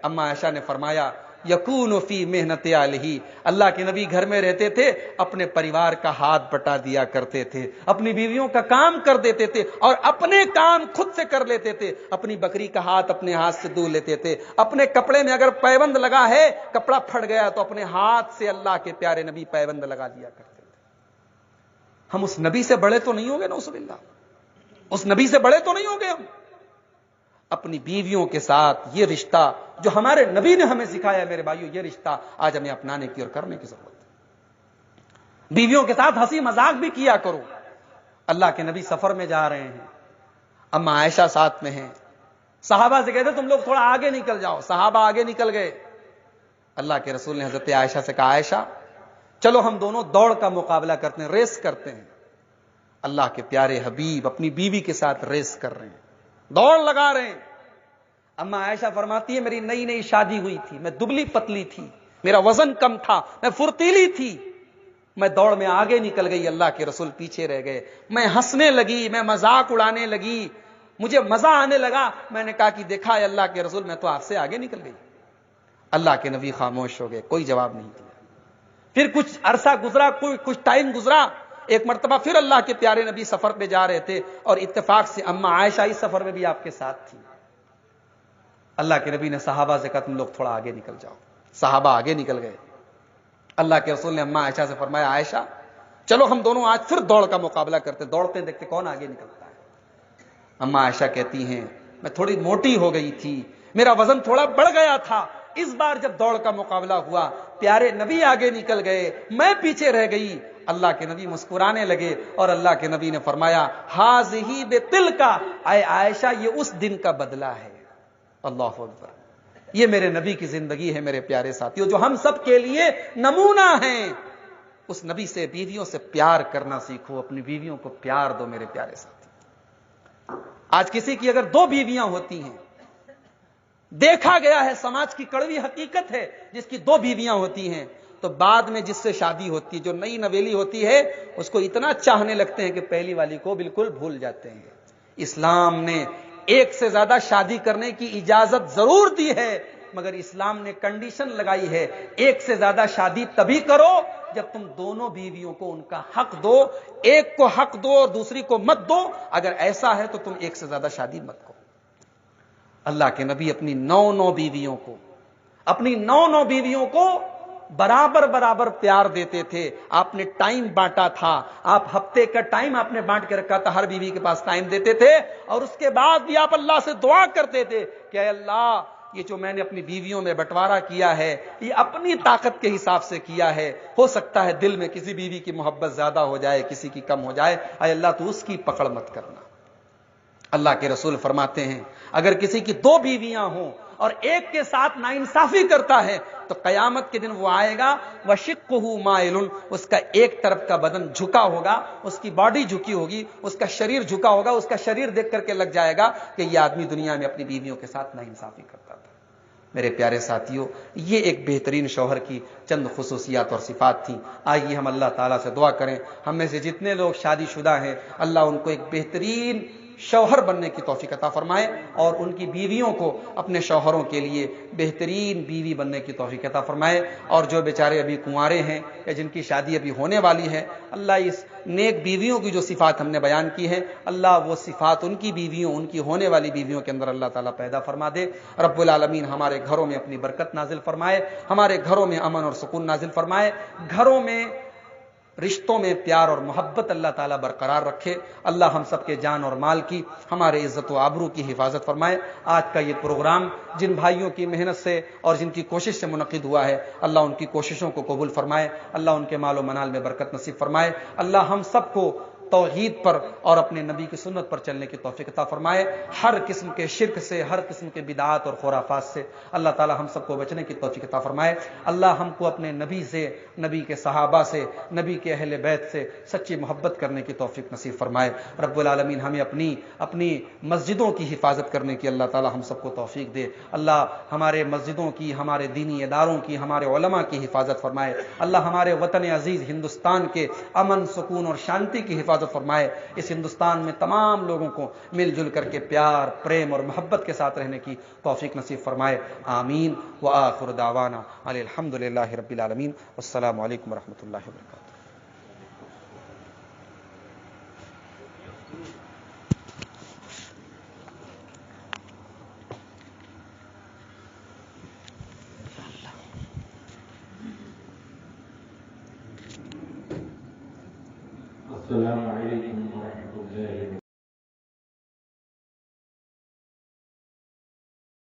اما عائشہ نے فرمایا، یکون فی محنت علیہ، اللہ کے نبی گھر میں رہتے تھے، اپنے پریوار کا ہاتھ بٹا دیا کرتے تھے، اپنی بیویوں کا کام کر دیتے تھے اور اپنے کام خود سے کر لیتے تھے۔ اپنی بکری کا ہاتھ اپنے ہاتھ سے دھو لیتے تھے، اپنے کپڑے میں اگر پیوند لگا ہے، کپڑا پھٹ گیا تو اپنے ہاتھ سے اللہ کے پیارے نبی پیوند لگا دیا کرتے تھے۔ ہم اس نبی سے بڑے تو نہیں ہوں گے نعوذ باللہ، اس نبی سے بڑے تو نہیں ہوں گے ہم؟ اپنی بیویوں کے ساتھ یہ رشتہ جو ہمارے نبی نے ہمیں سکھایا میرے بھائیو، یہ رشتہ آج ہمیں اپنانے کی اور کرنے کی ضرورت ہے۔ بیویوں کے ساتھ ہنسی مذاق بھی کیا کرو۔ اللہ کے نبی سفر میں جا رہے ہیں، اما عائشہ ساتھ میں ہیں، صحابہ سے کہتے تم لوگ تھوڑا آگے نکل جاؤ، صحابہ آگے نکل گئے۔ اللہ کے رسول نے حضرت عائشہ سے کہا، عائشہ چلو ہم دونوں دوڑ کا مقابلہ کرتے ہیں، ریس کرتے ہیں۔ اللہ کے پیارے حبیب اپنی بیوی کے ساتھ ریس کر رہے ہیں، دوڑ لگا رہے ہیں۔ اما عائشہ فرماتی ہے میری نئی نئی شادی ہوئی تھی، میں دبلی پتلی تھی، میرا وزن کم تھا، میں پھرتیلی تھی، میں دوڑ میں آگے نکل گئی، اللہ کے رسول پیچھے رہ گئے۔ میں ہنسنے لگی، میں مذاق اڑانے لگی، مجھے مزہ آنے لگا۔ میں نے کہا کہ دیکھا ہے اللہ کے رسول، میں تو آپ سے آگے نکل گئی۔ اللہ کے نبی خاموش ہو گئے، کوئی جواب نہیں دیا۔ پھر کچھ عرصہ گزرا، کچھ ٹائم گزرا، ایک مرتبہ پھر اللہ کے پیارے نبی سفر پہ جا رہے تھے اور اتفاق سے اما عائشہ اس سفر میں بھی آپ کے ساتھ تھی۔ اللہ کے نبی نے صحابہ سے کہا تم لوگ تھوڑا آگے نکل جاؤ۔ صحابہ آگے نکل گئے۔ اللہ کے رسول نے اماں عائشہ سے فرمایا عائشہ چلو ہم دونوں آج پھر دوڑ کا مقابلہ کرتے, دوڑتے ہیں دیکھتے کون آگے نکلتا ہے. اماں عائشہ کہتی ہیں میں تھوڑی موٹی ہو گئی تھی, میرا وزن تھوڑا بڑھ گیا تھا, اس بار جب دوڑ کا مقابلہ ہوا پیارے نبی آگے نکل گئے, میں پیچھے رہ گئی. اللہ کے نبی مسکرانے لگے اور اللہ کے نبی نے فرمایا ہاذہی بتلکا, اے عائشہ یہ اس دن کا بدلہ ہے. اللہ اکبر. یہ میرے نبی کی زندگی ہے میرے پیارے ساتھیوں, جو ہم سب کے لیے نمونہ ہیں. اس نبی سے بیویوں سے پیار کرنا سیکھو, اپنی بیویوں کو پیار دو میرے پیارے ساتھی. آج کسی کی اگر 2 بیویاں ہوتی ہیں, دیکھا گیا ہے سماج کی کڑوی حقیقت ہے, جس کی 2 بیویاں ہوتی ہیں تو بعد میں جس سے شادی ہوتی ہے, جو نئی نویلی ہوتی ہے, اس کو اتنا چاہنے لگتے ہیں کہ پہلی والی کو بالکل بھول جاتے ہیں. اسلام نے 1 سے زیادہ شادی کرنے کی اجازت ضرور دی ہے, مگر اسلام نے کنڈیشن لگائی ہے 1 سے زیادہ شادی تبھی کرو جب تم دونوں بیویوں کو ان کا حق دو, ایک کو حق دو اور دوسری کو مت دو. اگر ایسا ہے تو تم 1 سے زیادہ شادی مت کرو. اللہ کے نبی اپنی 9 بیویوں کو برابر برابر پیار دیتے تھے. آپ نے ٹائم بانٹا تھا, آپ ہفتے کا ٹائم آپ نے بانٹ کے رکھا تھا, ہر بیوی کے پاس ٹائم دیتے تھے, اور اس کے بعد بھی آپ اللہ سے دعا کرتے تھے کہ اے اللہ یہ جو میں نے اپنی بیویوں میں بٹوارا کیا ہے یہ اپنی طاقت کے حساب سے کیا ہے, ہو سکتا ہے دل میں کسی بیوی کی محبت زیادہ ہو جائے, کسی کی کم ہو جائے, اے اللہ تو اس کی پکڑ مت کرنا. اللہ کے رسول فرماتے ہیں اگر کسی کی 2 بیویاں ہوں اور ایک کے ساتھ ناانصافی کرتا ہے تو قیامت کے دن وہ آئے گا وشقہ مائل, اس کا ایک طرف کا بدن جھکا ہوگا, اس کی باڈی جھکی ہوگی, اس کا شریر جھکا ہوگا, اس کا شریر دیکھ کر کے لگ جائے گا کہ یہ آدمی دنیا میں اپنی بیویوں کے ساتھ ناانصافی کرتا تھا. میرے پیارے ساتھیوں, یہ ایک بہترین شوہر کی چند خصوصیات اور صفات تھیں. آئیے ہم اللہ تعالیٰ سے دعا کریں ہم میں سے جتنے لوگ شادی شدہ ہیں اللہ ان کو ایک بہترین شوہر بننے کی توفیق عطا فرمائے, اور ان کی بیویوں کو اپنے شوہروں کے لیے بہترین بیوی بننے کی توفیق عطا فرمائے. اور جو بیچارے ابھی کنوارے ہیں یا جن کی شادی ابھی ہونے والی ہے, اللہ اس نیک بیویوں کی جو صفات ہم نے بیان کی ہے, اللہ وہ صفات ان کی بیویوں, ان کی ہونے والی بیویوں کے اندر اللہ تعالیٰ پیدا فرما دے. رب العالمین ہمارے گھروں میں اپنی برکت نازل فرمائے, ہمارے گھروں میں امن اور سکون نازل فرمائے, گھروں میں رشتوں میں پیار اور محبت اللہ تعالیٰ برقرار رکھے. اللہ ہم سب کے جان اور مال کی, ہمارے عزت و آبرو کی حفاظت فرمائے. آج کا یہ پروگرام جن بھائیوں کی محنت سے اور جن کی کوشش سے منعقد ہوا ہے اللہ ان کی کوششوں کو قبول فرمائے, اللہ ان کے مال و منال میں برکت نصیب فرمائے. اللہ ہم سب کو توحید پر اور اپنے نبی کی سنت پر چلنے کی توفیق عطا فرمائے. ہر قسم کے شرک سے, ہر قسم کے بدعات اور خرافات سے اللہ تعالی ہم سب کو بچنے کی توفیق عطا فرمائے. اللہ ہم کو اپنے نبی سے, نبی کے صحابہ سے, نبی کے اہل بیت سے سچی محبت کرنے کی توفیق نصیب فرمائے. رب العالمین ہمیں اپنی مسجدوں کی حفاظت کرنے کی اللہ تعالی ہم سب کو توفیق دے. اللہ ہمارے مسجدوں کی, ہمارے دینی اداروں کی, ہمارے علماء کی حفاظت فرمائے. اللہ ہمارے وطن عزیز ہندوستان کے امن, سکون اور شانتی کی حفاظت فرمائے. اس ہندوستان میں تمام لوگوں کو مل جل کر کے پیار, پریم اور محبت کے ساتھ رہنے کی توفیق نصیب فرمائے. آمین. وآخر دعوانا الحمدللہ رب العالمین. السلام علیکم ورحمۃ اللہ وبرکاتہ. السلام علیکم ورحمۃ اللہ وبرکاتہ.